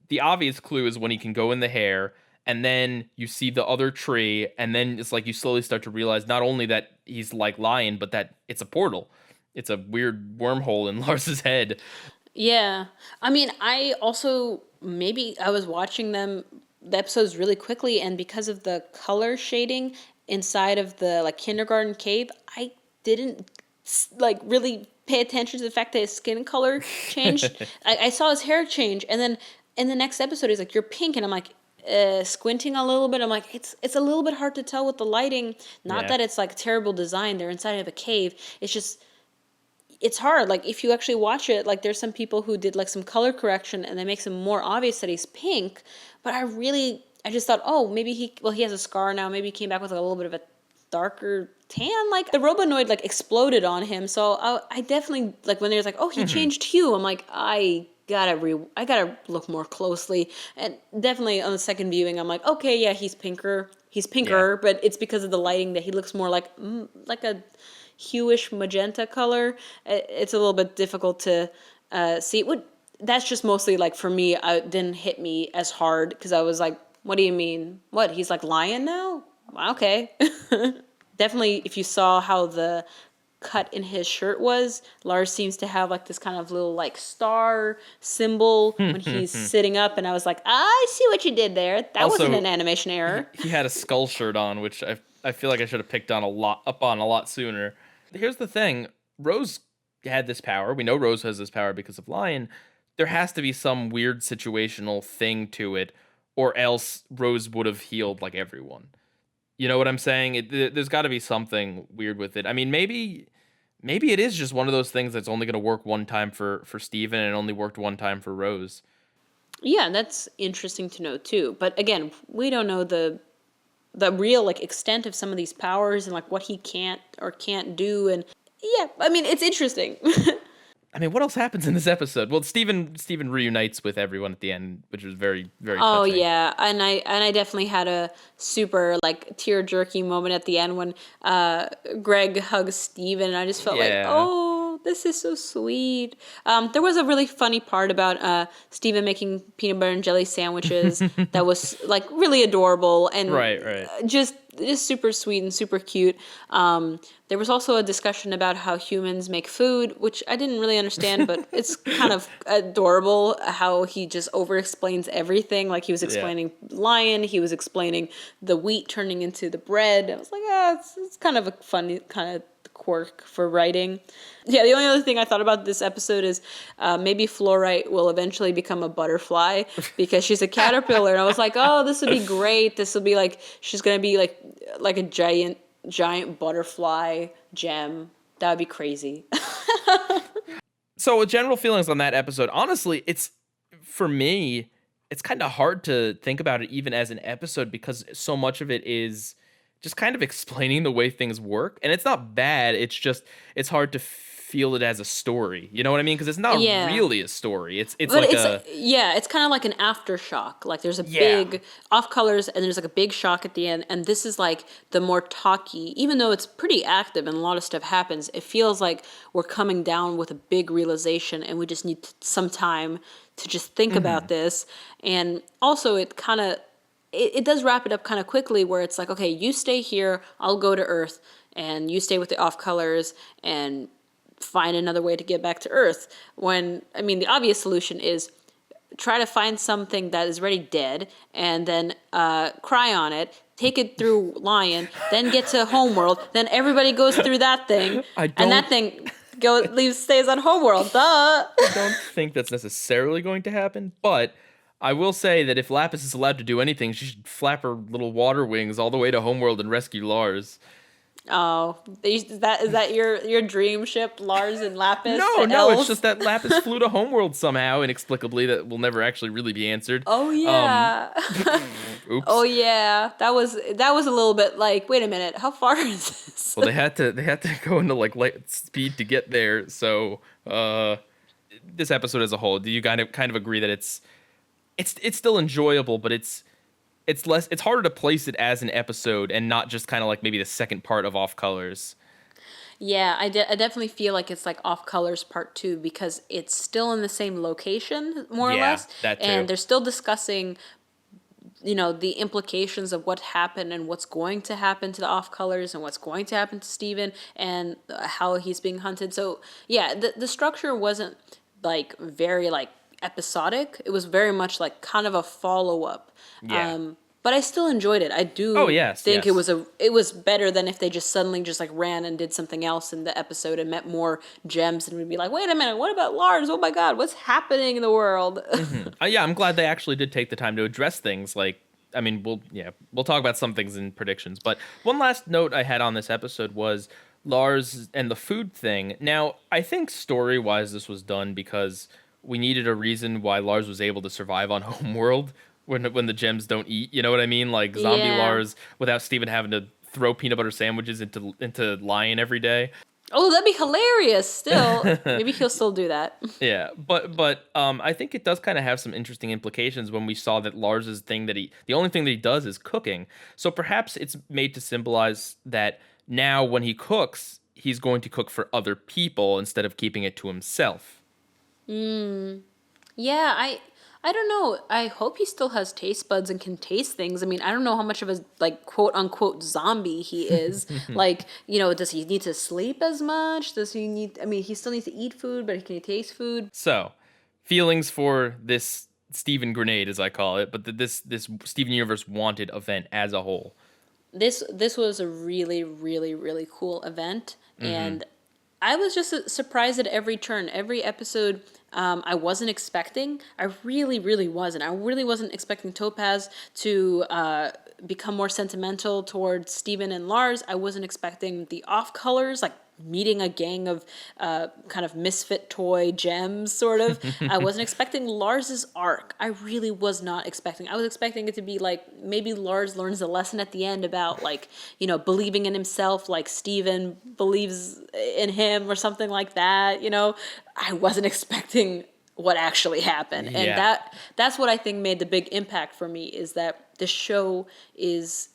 [SPEAKER 1] the obvious clue is when he can go in the hair, and then you see the other tree, and then it's like you slowly start to realize not only that he's like Lion, but that it's a portal. It's a weird wormhole in Lars's head.
[SPEAKER 2] Yeah. I mean, I also, maybe I was watching the episodes really quickly, and because of the color shading inside of the like kindergarten cave, I didn't like really pay attention to the fact that his skin color changed. I saw his hair change, and then in the next episode he's like, you're pink, and I'm like, squinting a little bit. I'm like, it's a little bit hard to tell with the lighting. Not
[SPEAKER 1] Yeah.
[SPEAKER 2] that it's like terrible design. They're inside of a cave. It's just, it's hard. Like if you actually watch it, like there's some people who did like some color correction, and that makes him more obvious that he's pink. But I just thought, oh, maybe he has a scar now. Maybe he came back with like a little bit of a darker tan. Like the Robonoid like exploded on him. So I definitely, like when there's like, oh, he changed hue, I'm like, I gotta look more closely. And definitely on the second viewing, I'm like, okay, yeah, he's pinker, but it's because of the lighting that he looks more like a hueish magenta color. It's a little bit difficult to see. That's just mostly like for me. It didn't hit me as hard because I was like, what do you mean? What, he's like Lion now? Okay. Definitely, if you saw how the cut in his shirt was, Lars seems to have like this kind of little like star symbol when he's sitting up, and I was like, I see what you did there. That
[SPEAKER 1] Also,
[SPEAKER 2] wasn't an animation error.
[SPEAKER 1] He had a skull shirt on, which I feel like I should have picked on a lot sooner. Here's the thing: Rose had this power. We know Rose has this power because of Lion. There has to be some weird situational thing to it, or else Rose would have healed like everyone. You know what I'm saying? There's got to be something weird with it. I mean, maybe it is just one of those things that's only going to work one time for Steven, and it only worked one time for Rose.
[SPEAKER 2] Yeah, that's interesting to know too. But again, we don't know the real like extent of some of these powers and like what he can't or can't do. And yeah, I mean, it's interesting.
[SPEAKER 1] I mean, what else happens in this episode? Well, Steven reunites with everyone at the end, which was very, very
[SPEAKER 2] Oh
[SPEAKER 1] touching.
[SPEAKER 2] yeah, and I definitely had a super like tear jerky moment at the end when Greg hugs Steven, and I just felt like,
[SPEAKER 1] Yeah.
[SPEAKER 2] oh, this is so sweet. There was a really funny part about Steven making peanut butter and jelly sandwiches that was like really adorable and
[SPEAKER 1] Right, right.
[SPEAKER 2] just super sweet and super cute. There was also a discussion about how humans make food, which I didn't really understand, but it's kind of adorable how he just over explains everything. Like he was
[SPEAKER 1] Yeah.
[SPEAKER 2] explaining lion, he was explaining the wheat turning into the bread. I was like, it's kind of a funny kind of quirk for writing. Yeah, the only other thing I thought about this episode is maybe Fluoride will eventually become a butterfly because she's a caterpillar. And I was like, oh, this would be great. This will be like, she's going to be like a giant butterfly gem. That would be crazy.
[SPEAKER 1] So, general feelings on that episode. Honestly, it's for me, it's kind of hard to think about it even as an episode because so much of it is just kind of explaining the way things work. And it's not bad. It's just it's hard to feel it as a story. You know what I mean? Because it's not
[SPEAKER 2] Yeah.
[SPEAKER 1] really a story. It's
[SPEAKER 2] But
[SPEAKER 1] like
[SPEAKER 2] it's
[SPEAKER 1] a
[SPEAKER 2] yeah, it's kind of like an aftershock. Like there's a
[SPEAKER 1] yeah.
[SPEAKER 2] big off colors and there's like a big shock at the end. And this is like the more talky, even though it's pretty active and a lot of stuff happens, it feels like we're coming down with a big realization and we just need some time to just think about this. And also it kind of it does wrap it up kind of quickly where it's like, okay, you stay here, I'll go to Earth, and you stay with the off colors and find another way to get back to Earth. When, I mean, the obvious solution is try to find something that is already dead and then cry on it, take it through Lion, then get to Homeworld, then everybody goes through that thing, and that thing stays on Homeworld. Duh.
[SPEAKER 1] I don't think that's necessarily going to happen, but I will say that if Lapis is allowed to do anything, she should flap her little water wings all the way to Homeworld and rescue Lars.
[SPEAKER 2] Oh, is that your dream ship, Lars and Lapis?
[SPEAKER 1] No, it's just that Lapis flew to Homeworld somehow, inexplicably, that will never actually really be answered.
[SPEAKER 2] Oh yeah.
[SPEAKER 1] Oops.
[SPEAKER 2] Oh yeah. That was a little bit like, wait a minute, how far is this?
[SPEAKER 1] Well, they had to go into like light speed to get there. So, this episode as a whole, do you kind of agree that it's still enjoyable, but it's harder to place it as an episode and not just kind of like maybe the second part of OffColors.
[SPEAKER 2] Yeah, I definitely feel like it's like Off Colors Part 2 because it's still in the same location, more or
[SPEAKER 1] Yeah,
[SPEAKER 2] less.
[SPEAKER 1] that too.
[SPEAKER 2] And they're still discussing, the implications of what happened and what's going to happen to the Off Colors and what's going to happen to Steven and how he's being hunted. So, yeah, the structure wasn't like very like episodic. It was very much like kind of a follow-up.
[SPEAKER 1] Yeah.
[SPEAKER 2] But I still enjoyed it. I do
[SPEAKER 1] Oh, yes,
[SPEAKER 2] think
[SPEAKER 1] yes.
[SPEAKER 2] it was better than if they just suddenly just like ran and did something else in the episode and met more gems and we'd be like, wait a minute, what about Lars? Oh my god, what's happening in the world?
[SPEAKER 1] Yeah, I'm glad they actually did take the time to address things like. I mean, we'll talk about some things in predictions, but one last note I had on this episode was Lars and the food thing. Now, I think story-wise this was done because we needed a reason why Lars was able to survive on Homeworld when the gems don't eat. You know what I mean? Like zombie
[SPEAKER 2] Yeah.
[SPEAKER 1] Lars without Steven having to throw peanut butter sandwiches into Lion every day.
[SPEAKER 2] Oh, that'd be hilarious still. Maybe he'll still do that.
[SPEAKER 1] Yeah, but I think it does kind of have some interesting implications when we saw that Lars's thing the only thing that he does is cooking. So perhaps it's made to symbolize that now when he cooks, he's going to cook for other people instead of keeping it to himself.
[SPEAKER 2] Yeah, I don't know. I hope he still has taste buds and can taste things. I mean, I don't know how much of a like quote unquote zombie he is. Like, does he need to sleep as much? Does he need I mean, he still needs to eat food, but can he taste food?
[SPEAKER 1] So, feelings for this Steven Grenade, as I call it, but this Steven Universe Wanted event as a whole.
[SPEAKER 2] This was a really, really, really cool event, and I was just surprised at every turn, every episode. I wasn't expecting. I really, really wasn't. I really wasn't expecting Topaz to become more sentimental towards Steven and Lars. I wasn't expecting the off colors, like meeting a gang of kind of misfit toy gems, sort of. I wasn't expecting Lars's arc. I really was not expecting. I was expecting it to be like maybe Lars learns a lesson at the end about like, you know, believing in himself like Steven believes in him or something like that, you know. I wasn't expecting what actually happened. And
[SPEAKER 1] Yeah.
[SPEAKER 2] that's what I think made the big impact for me, is that the show is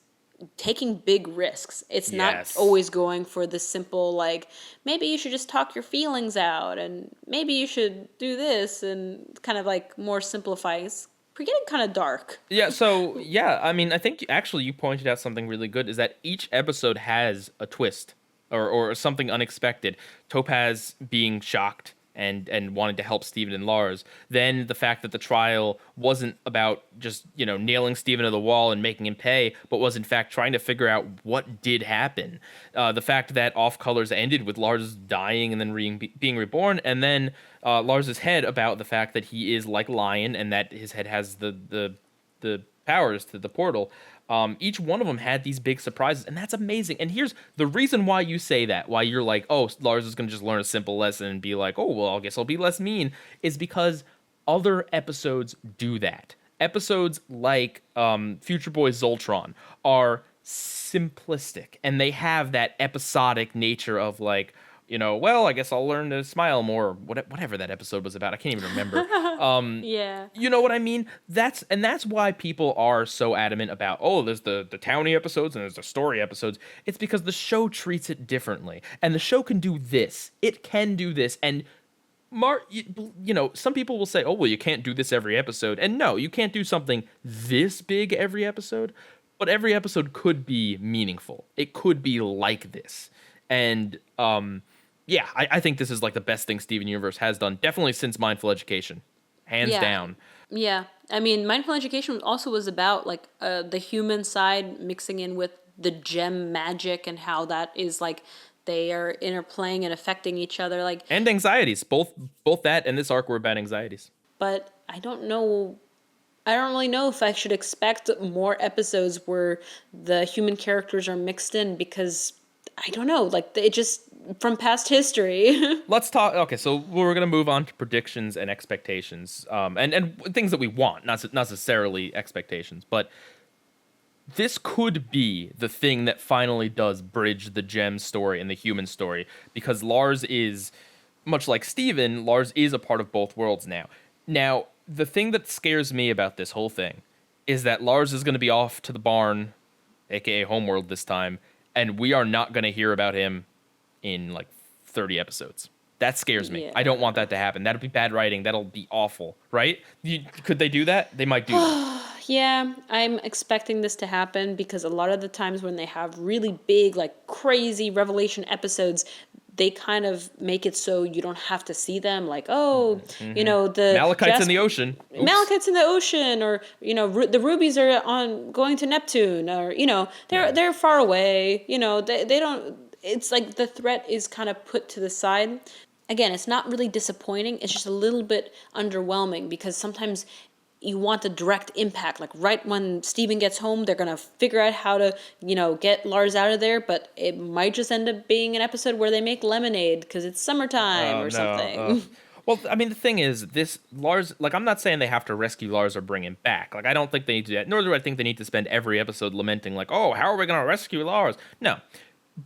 [SPEAKER 2] taking big risks. It's not
[SPEAKER 1] Yes.
[SPEAKER 2] always going for the simple, like, maybe you should just talk your feelings out and maybe you should do this, and kind of like more simplifying. It's getting kind of dark.
[SPEAKER 1] Yeah, so yeah, I mean, I think actually you pointed out something really good, is that each episode has a twist or something unexpected. Topaz being shocked and wanting to help Steven and Lars. Then the fact that the trial wasn't about just, you know, nailing Steven to the wall and making him pay, but was in fact trying to figure out what did happen. The fact that OffColors ended with Lars dying and then being reborn, and then Lars's head about the fact that he is like Lion and that his head has the powers to the portal. Each one of them had these big surprises, and that's amazing. And here's the reason why you say that, why you're like, oh, Lars is going to just learn a simple lesson and be like, oh, well, I guess I'll be less mean, is because other episodes do that. Episodes like Future Boy Zoltron are simplistic, and they have that episodic nature of like, you know, well, I guess I'll learn to smile more, whatever that episode was about. I can't even remember.
[SPEAKER 2] Yeah.
[SPEAKER 1] You know what I mean? That's why people are so adamant about, oh, there's the towny episodes and there's the story episodes. It's because the show treats it differently. And the show can do this. It can do this. And you know, some people will say, oh, well, you can't do this every episode. And no, you can't do something this big every episode. But every episode could be meaningful. It could be like this. And yeah, I think this is like the best thing Steven Universe has done, definitely since Mindful Education, hands down.
[SPEAKER 2] Yeah. I mean, Mindful Education also was about like the human side mixing in with the gem magic, and how that is like they are interplaying and affecting each other. Like,
[SPEAKER 1] And anxieties, both that and this arc were about anxieties.
[SPEAKER 2] but I don't know. I don't really know if I should expect more episodes where the human characters are mixed in, because I don't know. Like, it just, from past history.
[SPEAKER 1] Let's talk. Okay, so we're gonna move on to predictions and expectations, and things that we want, not necessarily expectations. But this could be the thing that finally does bridge the gem story and the human story, because Lars is, much like Steven, Lars is a part of both worlds now. Now, the thing that scares me about this whole thing is that Lars is going to be off to the barn, aka Homeworld this time, and we are not going to hear about him in like 30 episodes. That scares me.
[SPEAKER 2] Yeah.
[SPEAKER 1] I don't want that to happen. That'll be bad writing. That'll be awful, right? Could they do that? They might do that.
[SPEAKER 2] Yeah, I'm expecting this to happen, because a lot of the times when they have really big, like crazy revelation episodes, they kind of make it so you don't have to see them. Like, oh, you know, the
[SPEAKER 1] Malachite's in the ocean. Oops.
[SPEAKER 2] Malachite's in the ocean, or you know, the rubies are on going to Neptune, or you know, they're far away. You know, they don't. It's like the threat is kind of put to the side. Again, it's not really disappointing. It's just a little bit underwhelming, because sometimes you want the direct impact. Like right when Steven gets home, they're going to figure out how to, you know, get Lars out of there. But it might just end up being an episode where they make lemonade because it's summertime or something.
[SPEAKER 1] Well, I mean, the thing is, this Lars, like, I'm not saying they have to rescue Lars or bring him back. Like, I don't think they need to do that. Nor do I think they need to spend every episode lamenting, like, oh, how are we going to rescue Lars? No.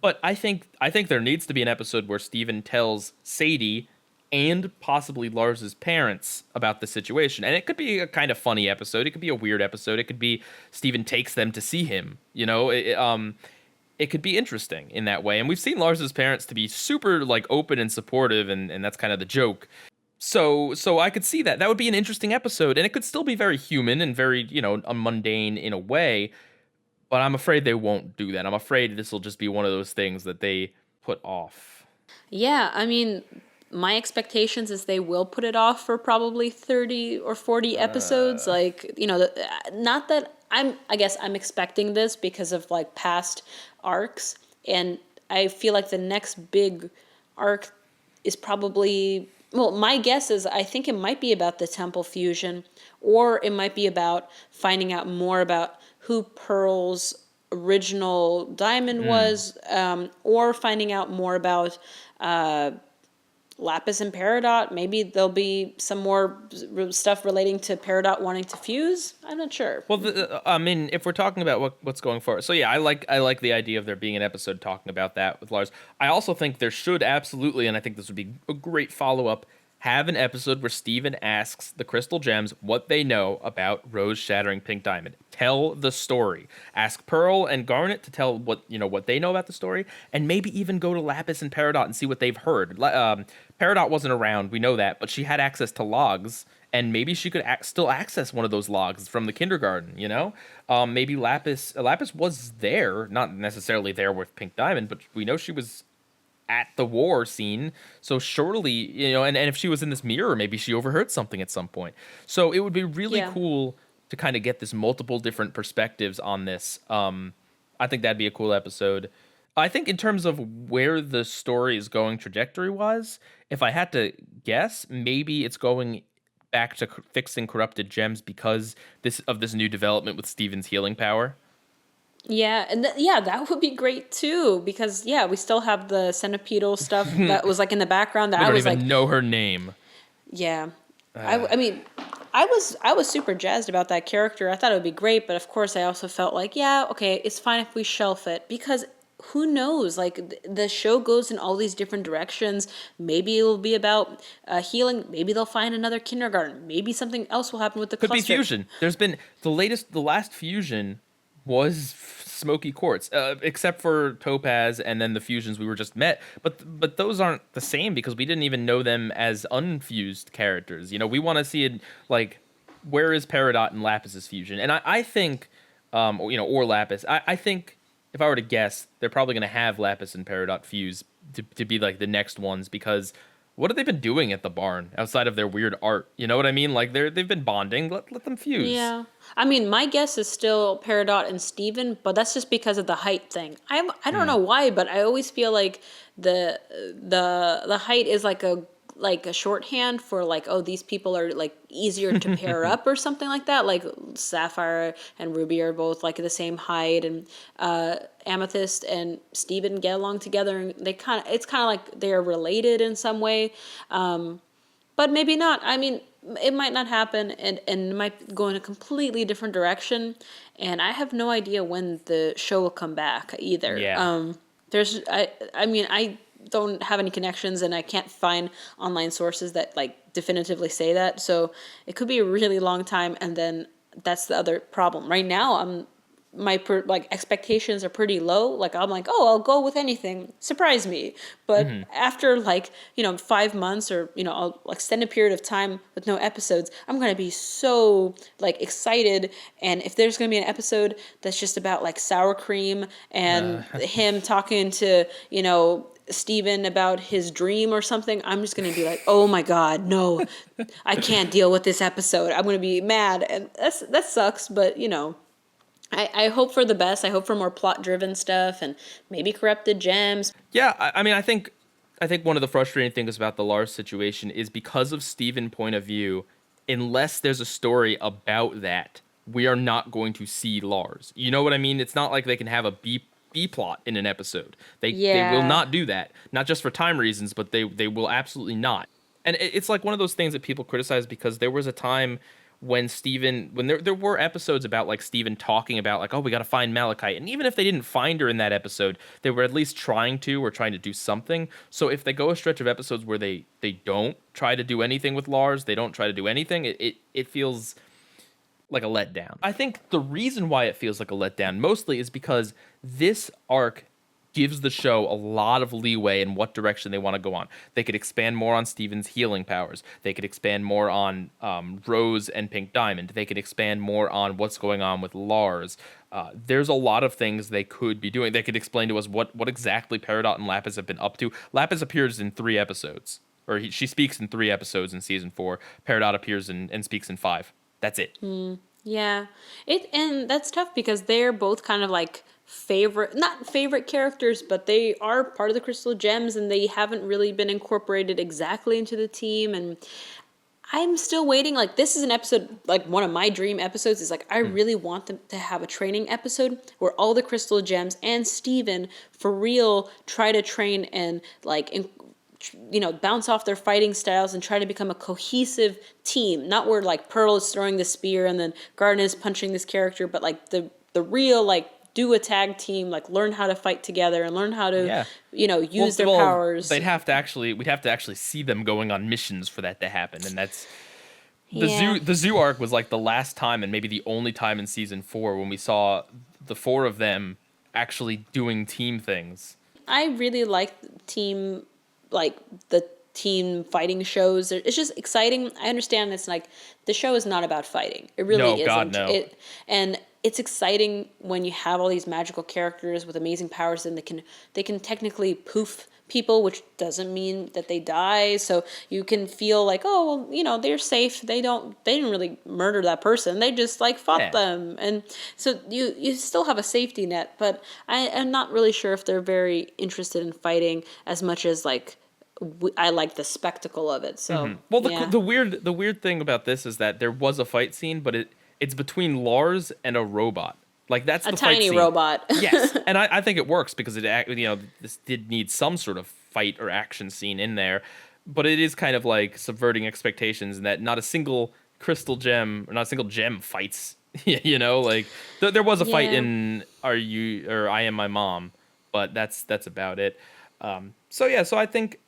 [SPEAKER 1] But I think there needs to be an episode where Steven tells Sadie and possibly Lars's parents about the situation. And it could be a kind of funny episode. It could be a weird episode. It could be Steven takes them to see him. You know, it could be interesting in that way. And we've seen Lars's parents to be super like open and supportive, and that's kind of the joke. So I could see that. That would be an interesting episode, and it could still be very human and very, you know, mundane in a way. But I'm afraid they won't do that. I'm afraid this will just be one of those things that they put off.
[SPEAKER 2] Yeah, I mean, my expectations is they will put it off for probably 30 or 40 episodes. Like, you know, not that I guess I'm expecting this because of like past arcs. And I feel like the next big arc is probably, well, my guess is I think it might be about the temple fusion, or it might be about finding out more about who Pearl's original diamond was, or finding out more about Lapis and Peridot. Maybe there'll be some more stuff relating to Peridot wanting to fuse. I'm not sure.
[SPEAKER 1] Well, I mean, if we're talking about what's going forward, so yeah, I like the idea of there being an episode talking about that with Lars. I also think there should absolutely, and I think this would be a great follow-up, have an episode where Steven asks the Crystal Gems what they know about Rose shattering Pink Diamond. Tell the story. Ask Pearl and Garnet to tell what they know about the story, and maybe even go to Lapis and Peridot and see what they've heard. Peridot wasn't around, we know that, but she had access to logs, and maybe she could still access one of those logs from the kindergarten. Maybe Lapis was there, not necessarily there with Pink Diamond, but we know she was at the war scene, so surely, and if she was in this mirror, maybe she overheard something at some point. So it would be really cool to kind of get this multiple different perspectives on this. I think that'd be a cool episode. I think in terms of where the story is going trajectory-wise, if I had to guess, maybe it's going back to fixing corrupted gems because of this new development with Steven's healing power.
[SPEAKER 2] Yeah, and that would be great too, because we still have the centipedal stuff that was like in the background that
[SPEAKER 1] I
[SPEAKER 2] I
[SPEAKER 1] don't
[SPEAKER 2] was
[SPEAKER 1] even
[SPEAKER 2] like,
[SPEAKER 1] know her name.
[SPEAKER 2] yeah. I mean, I was super jazzed about that character. I thought it would be great, but of course I also felt like, okay, it's fine if we shelf it, because who knows? Like the show goes in all these different directions. Maybe it will be about healing. Maybe they'll find another kindergarten. Maybe something else will happen with the cluster.
[SPEAKER 1] Could be fusion. There's been the last fusion was smoky quartz, except for Topaz and then the fusions we were just met. But those aren't the same because we didn't even know them as unfused characters. We want to see it like, where is Peridot and Lapis's fusion? And I think, or Lapis. I think if I were to guess, they're probably going to have Lapis and Peridot fuse to be like the next ones, because what have they been doing at the barn outside of their weird art? You know what I mean? Like they've been bonding. Let them fuse.
[SPEAKER 2] Yeah. I mean, my guess is still Peridot and Steven, but that's just because of the height thing. I don't know why, but I always feel like the height is like a shorthand for like, oh, these people are like easier to pair up or something like that. Like Sapphire and Ruby are both like the same height, and Amethyst and Steven get along together, and it's kind of like they're related in some way. But maybe not. I mean, it might not happen, and it might go in a completely different direction. And I have no idea when the show will come back either.
[SPEAKER 1] Yeah.
[SPEAKER 2] I mean, I don't have any connections, and I can't find online sources that like definitively say that. So it could be a really long time, and then that's the other problem. Right now, my expectations are pretty low. Like I'm like, oh, I'll go with anything, surprise me. But after 5 months or I'll extend a period of time with no episodes, I'm gonna be so like excited. And if there's gonna be an episode that's just about like sour cream and him talking to Steven about his dream or something, I'm just gonna be like, oh my god, no, I can't deal with this episode. I'm gonna be mad, and that sucks. But I hope for the best. I hope for more plot-driven stuff and maybe corrupted gems.
[SPEAKER 1] Yeah, I mean, I think one of the frustrating things about the Lars situation is because of Steven's point of view, unless there's a story about that, we are not going to see Lars. You know what I mean? It's not like they can have a B plot in an episode. They will not do that. Not just for time reasons, but they will absolutely not. And it's like one of those things that people criticize because there was a time when there were episodes about like Steven talking about like, oh, we got to find Malachite. And even if they didn't find her in that episode, they were at least trying to do something. So if they go a stretch of episodes where they don't try to do anything with Lars, they don't try to do anything, it feels like a letdown. I think the reason why it feels like a letdown mostly is because this arc gives the show a lot of leeway in what direction they want to go on. They could expand more on Steven's healing powers. They could expand more on Rose and Pink Diamond. They could expand more on what's going on with Lars. There's a lot of things they could be doing. They could explain to us what exactly Peridot and Lapis have been up to. Lapis appears in 3 episodes, or she speaks in 3 episodes in season 4. Peridot appears and speaks in 5. That's it.
[SPEAKER 2] Yeah, and that's tough because they're both kind of like not favorite characters, but they are part of the Crystal Gems, and they haven't really been incorporated exactly into the team. And I'm still waiting. Like, this is an episode, like, one of my dream episodes is, like, I really want them to have a training episode where all the crystal gems and Steven, for real, try to train and, like, bounce off their fighting styles and try to become a cohesive team. Not where, like, Pearl is throwing the spear and then Garnet is punching this character, but, like, the real, like, do a tag team, like, learn how to fight together and learn how to, use their powers.
[SPEAKER 1] We'd have to actually see them going on missions for that to happen, and that's the zoo arc was like the last time and maybe the only time in season 4 when we saw the 4 of them actually doing team things.
[SPEAKER 2] I really like the team fighting shows. It's just exciting. I understand it's like the show is not about fighting. It really isn't.
[SPEAKER 1] God, no.
[SPEAKER 2] And it's exciting when you have all these magical characters with amazing powers, and they can technically poof people, which doesn't mean that they die. So you can feel like, oh, well, they're safe. They didn't really murder that person. They just like fought them. And so you still have a safety net, but I'm not really sure if they're very interested in fighting as much as like I like the spectacle of it. So
[SPEAKER 1] well, the weird thing about this is that there was a fight scene, but it's between Lars and a robot. Like, that's the fight
[SPEAKER 2] tiny
[SPEAKER 1] scene.
[SPEAKER 2] robot.
[SPEAKER 1] Yes, and I think it works because this did need some sort of fight or action scene in there, but it is kind of like subverting expectations in that not a single crystal gem or not a single gem fights. Like there was a fight in I Am My Mom, but that's about it. So I think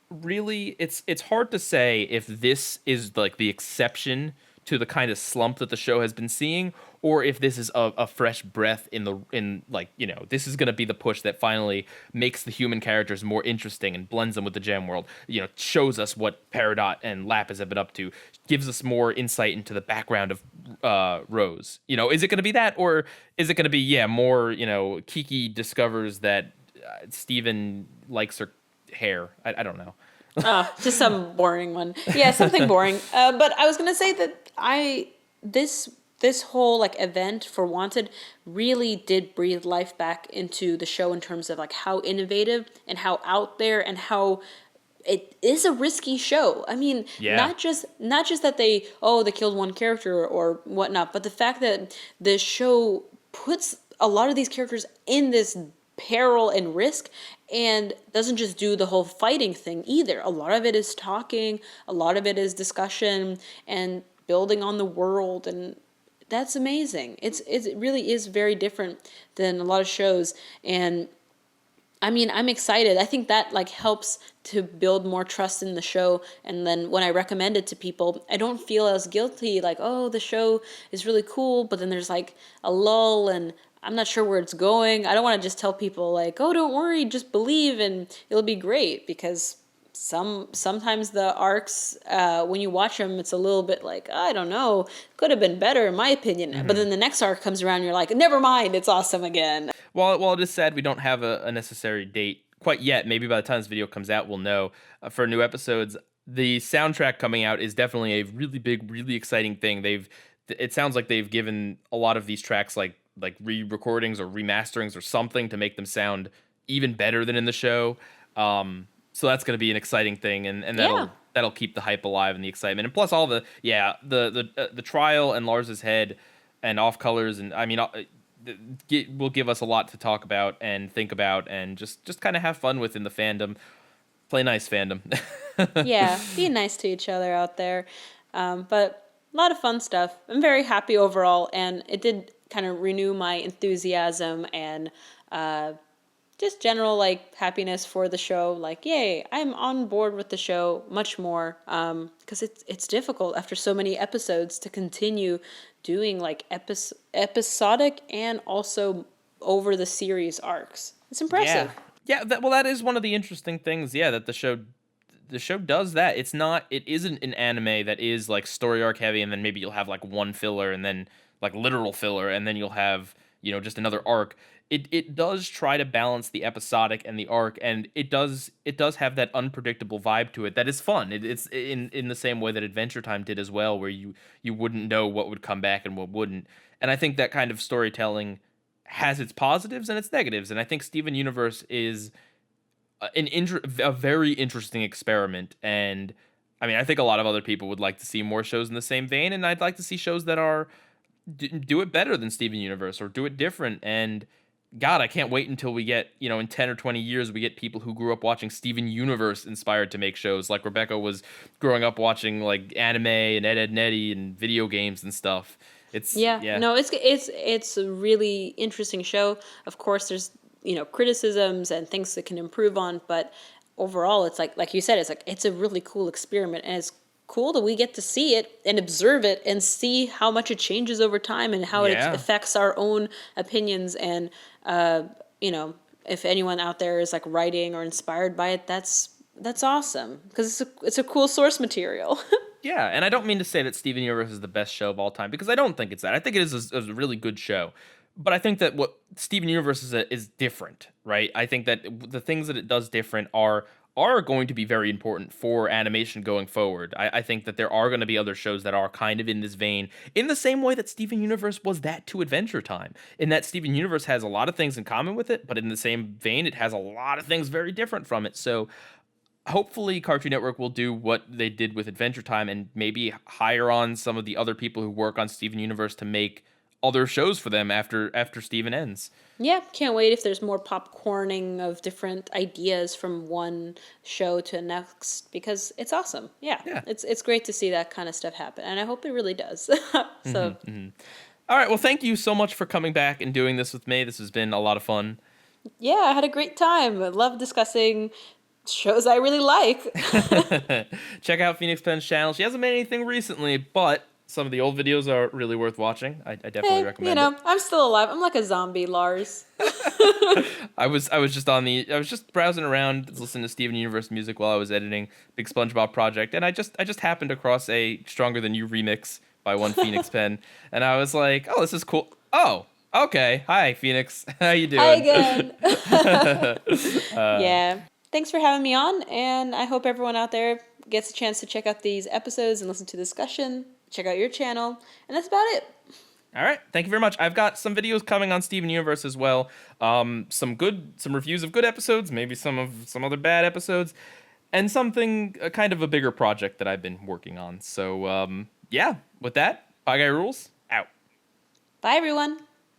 [SPEAKER 1] really it's hard to say if this is like the exception to the kind of slump that the show has been seeing, or if this is a fresh breath this is going to be the push that finally makes the human characters more interesting and blends them with the gem world, shows us what Peridot and Lapis have been up to, gives us more insight into the background of Rose. Is it going to be that, or is it going to be more, Kiki discovers that Steven likes her hair? I don't know.
[SPEAKER 2] Just some boring one. Yeah, something boring. But I was gonna say that this whole like event for Wanted really did breathe life back into the show in terms of like how innovative and how out there and how it is a risky show. I mean, not just that they killed one character or whatnot, but the fact that the show puts a lot of these characters in this peril and risk, and doesn't just do the whole fighting thing either. A lot of it is talking, a lot of it is discussion and building on the world, and that's amazing. It really is very different than a lot of shows, and I mean, I'm excited. I think that like helps to build more trust in the show, and then when I recommend it to people, I don't feel as guilty like, oh, the show is really cool, but then there's like a lull and I'm not sure where it's going. I don't want to just tell people like, oh, don't worry, just believe and it'll be great, because sometimes the arcs, when you watch them, it's a little bit like, I don't know, could have been better in my opinion. Mm-hmm. But then the next arc comes around, you're like, never mind, it's awesome again.
[SPEAKER 1] While it is sad we don't have a necessary date quite yet, maybe by the time this video comes out, we'll know for new episodes. The soundtrack coming out is definitely a really big, really exciting thing. It sounds like they've given a lot of these tracks like re-recordings or remasterings or something to make them sound even better than in the show. So that's going to be an exciting thing, and that'll keep the hype alive and the excitement. And plus all the trial and Lars's head and OffColors, and I mean will give us a lot to talk about and think about and just kind of have fun with in the fandom. Play nice, fandom.
[SPEAKER 2] Yeah, be nice to each other out there. But a lot of fun stuff. I'm very happy overall, and it did kind of renew my enthusiasm and just general like happiness for the show. Like, yay, I'm on board with the show much more, because it's difficult after so many episodes to continue doing like episodic and also over the series arcs. It's impressive.
[SPEAKER 1] Yeah. That is one of the interesting things. Yeah, that the show does that. It isn't an anime that is like story arc heavy, and then maybe you'll have like one filler and then like literal filler, and then you'll have just another arc. It does try to balance the episodic and the arc, and it does have that unpredictable vibe to it that is fun. It's in the same way that Adventure Time did as well, where you wouldn't know what would come back and what wouldn't. And I think that kind of storytelling has its positives and its negatives. And I think Steven Universe is a very interesting experiment, and I mean, I think a lot of other people would like to see more shows in the same vein, and I'd like to see shows that are do it better than Steven Universe or do it different. And God, I can't wait until we get, in 10 or 20 years, we get people who grew up watching Steven Universe inspired to make shows. Like Rebecca was growing up watching like anime and Ed, Edd n Eddy and video games and stuff. Yeah.
[SPEAKER 2] No, it's a really interesting show. Of course, there's criticisms and things that can improve on, but overall, it's like you said, it's a really cool experiment, and it's cool that we get to see it and observe it and see how much it changes over time and how it
[SPEAKER 1] Yeah.
[SPEAKER 2] affects our own opinions. And if anyone out there is like writing or inspired by it, that's awesome because it's a cool source material.
[SPEAKER 1] Yeah, and I don't mean to say that Steven Universe is the best show of all time, because I don't think it's that. I think it is a really good show. But I think that what Steven Universe is different, right? I think that the things that it does different are going to be very important for animation going forward. I think that there are going to be other shows that are kind of in this vein, in the same way that Steven Universe was that to Adventure Time, in that Steven Universe has a lot of things in common with it, but in the same vein, it has a lot of things very different from it. So hopefully Cartoon Network will do what they did with Adventure Time and maybe hire on some of the other people who work on Steven Universe to make other shows for them after Steven ends.
[SPEAKER 2] Yeah, can't wait if there's more popcorning of different ideas from one show to the next, because it's awesome. Yeah. It's great to see that kind of stuff happen, and I hope it really does. So
[SPEAKER 1] All right, well, thank you so much for coming back and doing this with me. This has been a lot of fun.
[SPEAKER 2] yeah, I had a great time. I love discussing shows I really like.
[SPEAKER 1] Check out Phoenix Pen's channel. She hasn't made anything recently, but some of the old videos are really worth watching. I definitely recommend it.
[SPEAKER 2] I'm still alive. I'm like a zombie, Lars.
[SPEAKER 1] I was just browsing around, listening to Steven Universe music while I was editing Big SpongeBob Project, and I just happened across a Stronger Than You remix by one Phoenix Pen, and I was like, oh, this is cool. Oh, okay. Hi, Phoenix. How you doing?
[SPEAKER 2] Hi again. Yeah. Thanks for having me on, and I hope everyone out there gets a chance to check out these episodes and listen to the discussion. Check out your channel, and that's about it.
[SPEAKER 1] All right, thank you very much. I've got some videos coming on Steven Universe as well. Some reviews of good episodes, maybe some other bad episodes, and something kind of a bigger project that I've been working on. So yeah, with that, PIEGUYRULZ out.
[SPEAKER 2] Bye, everyone.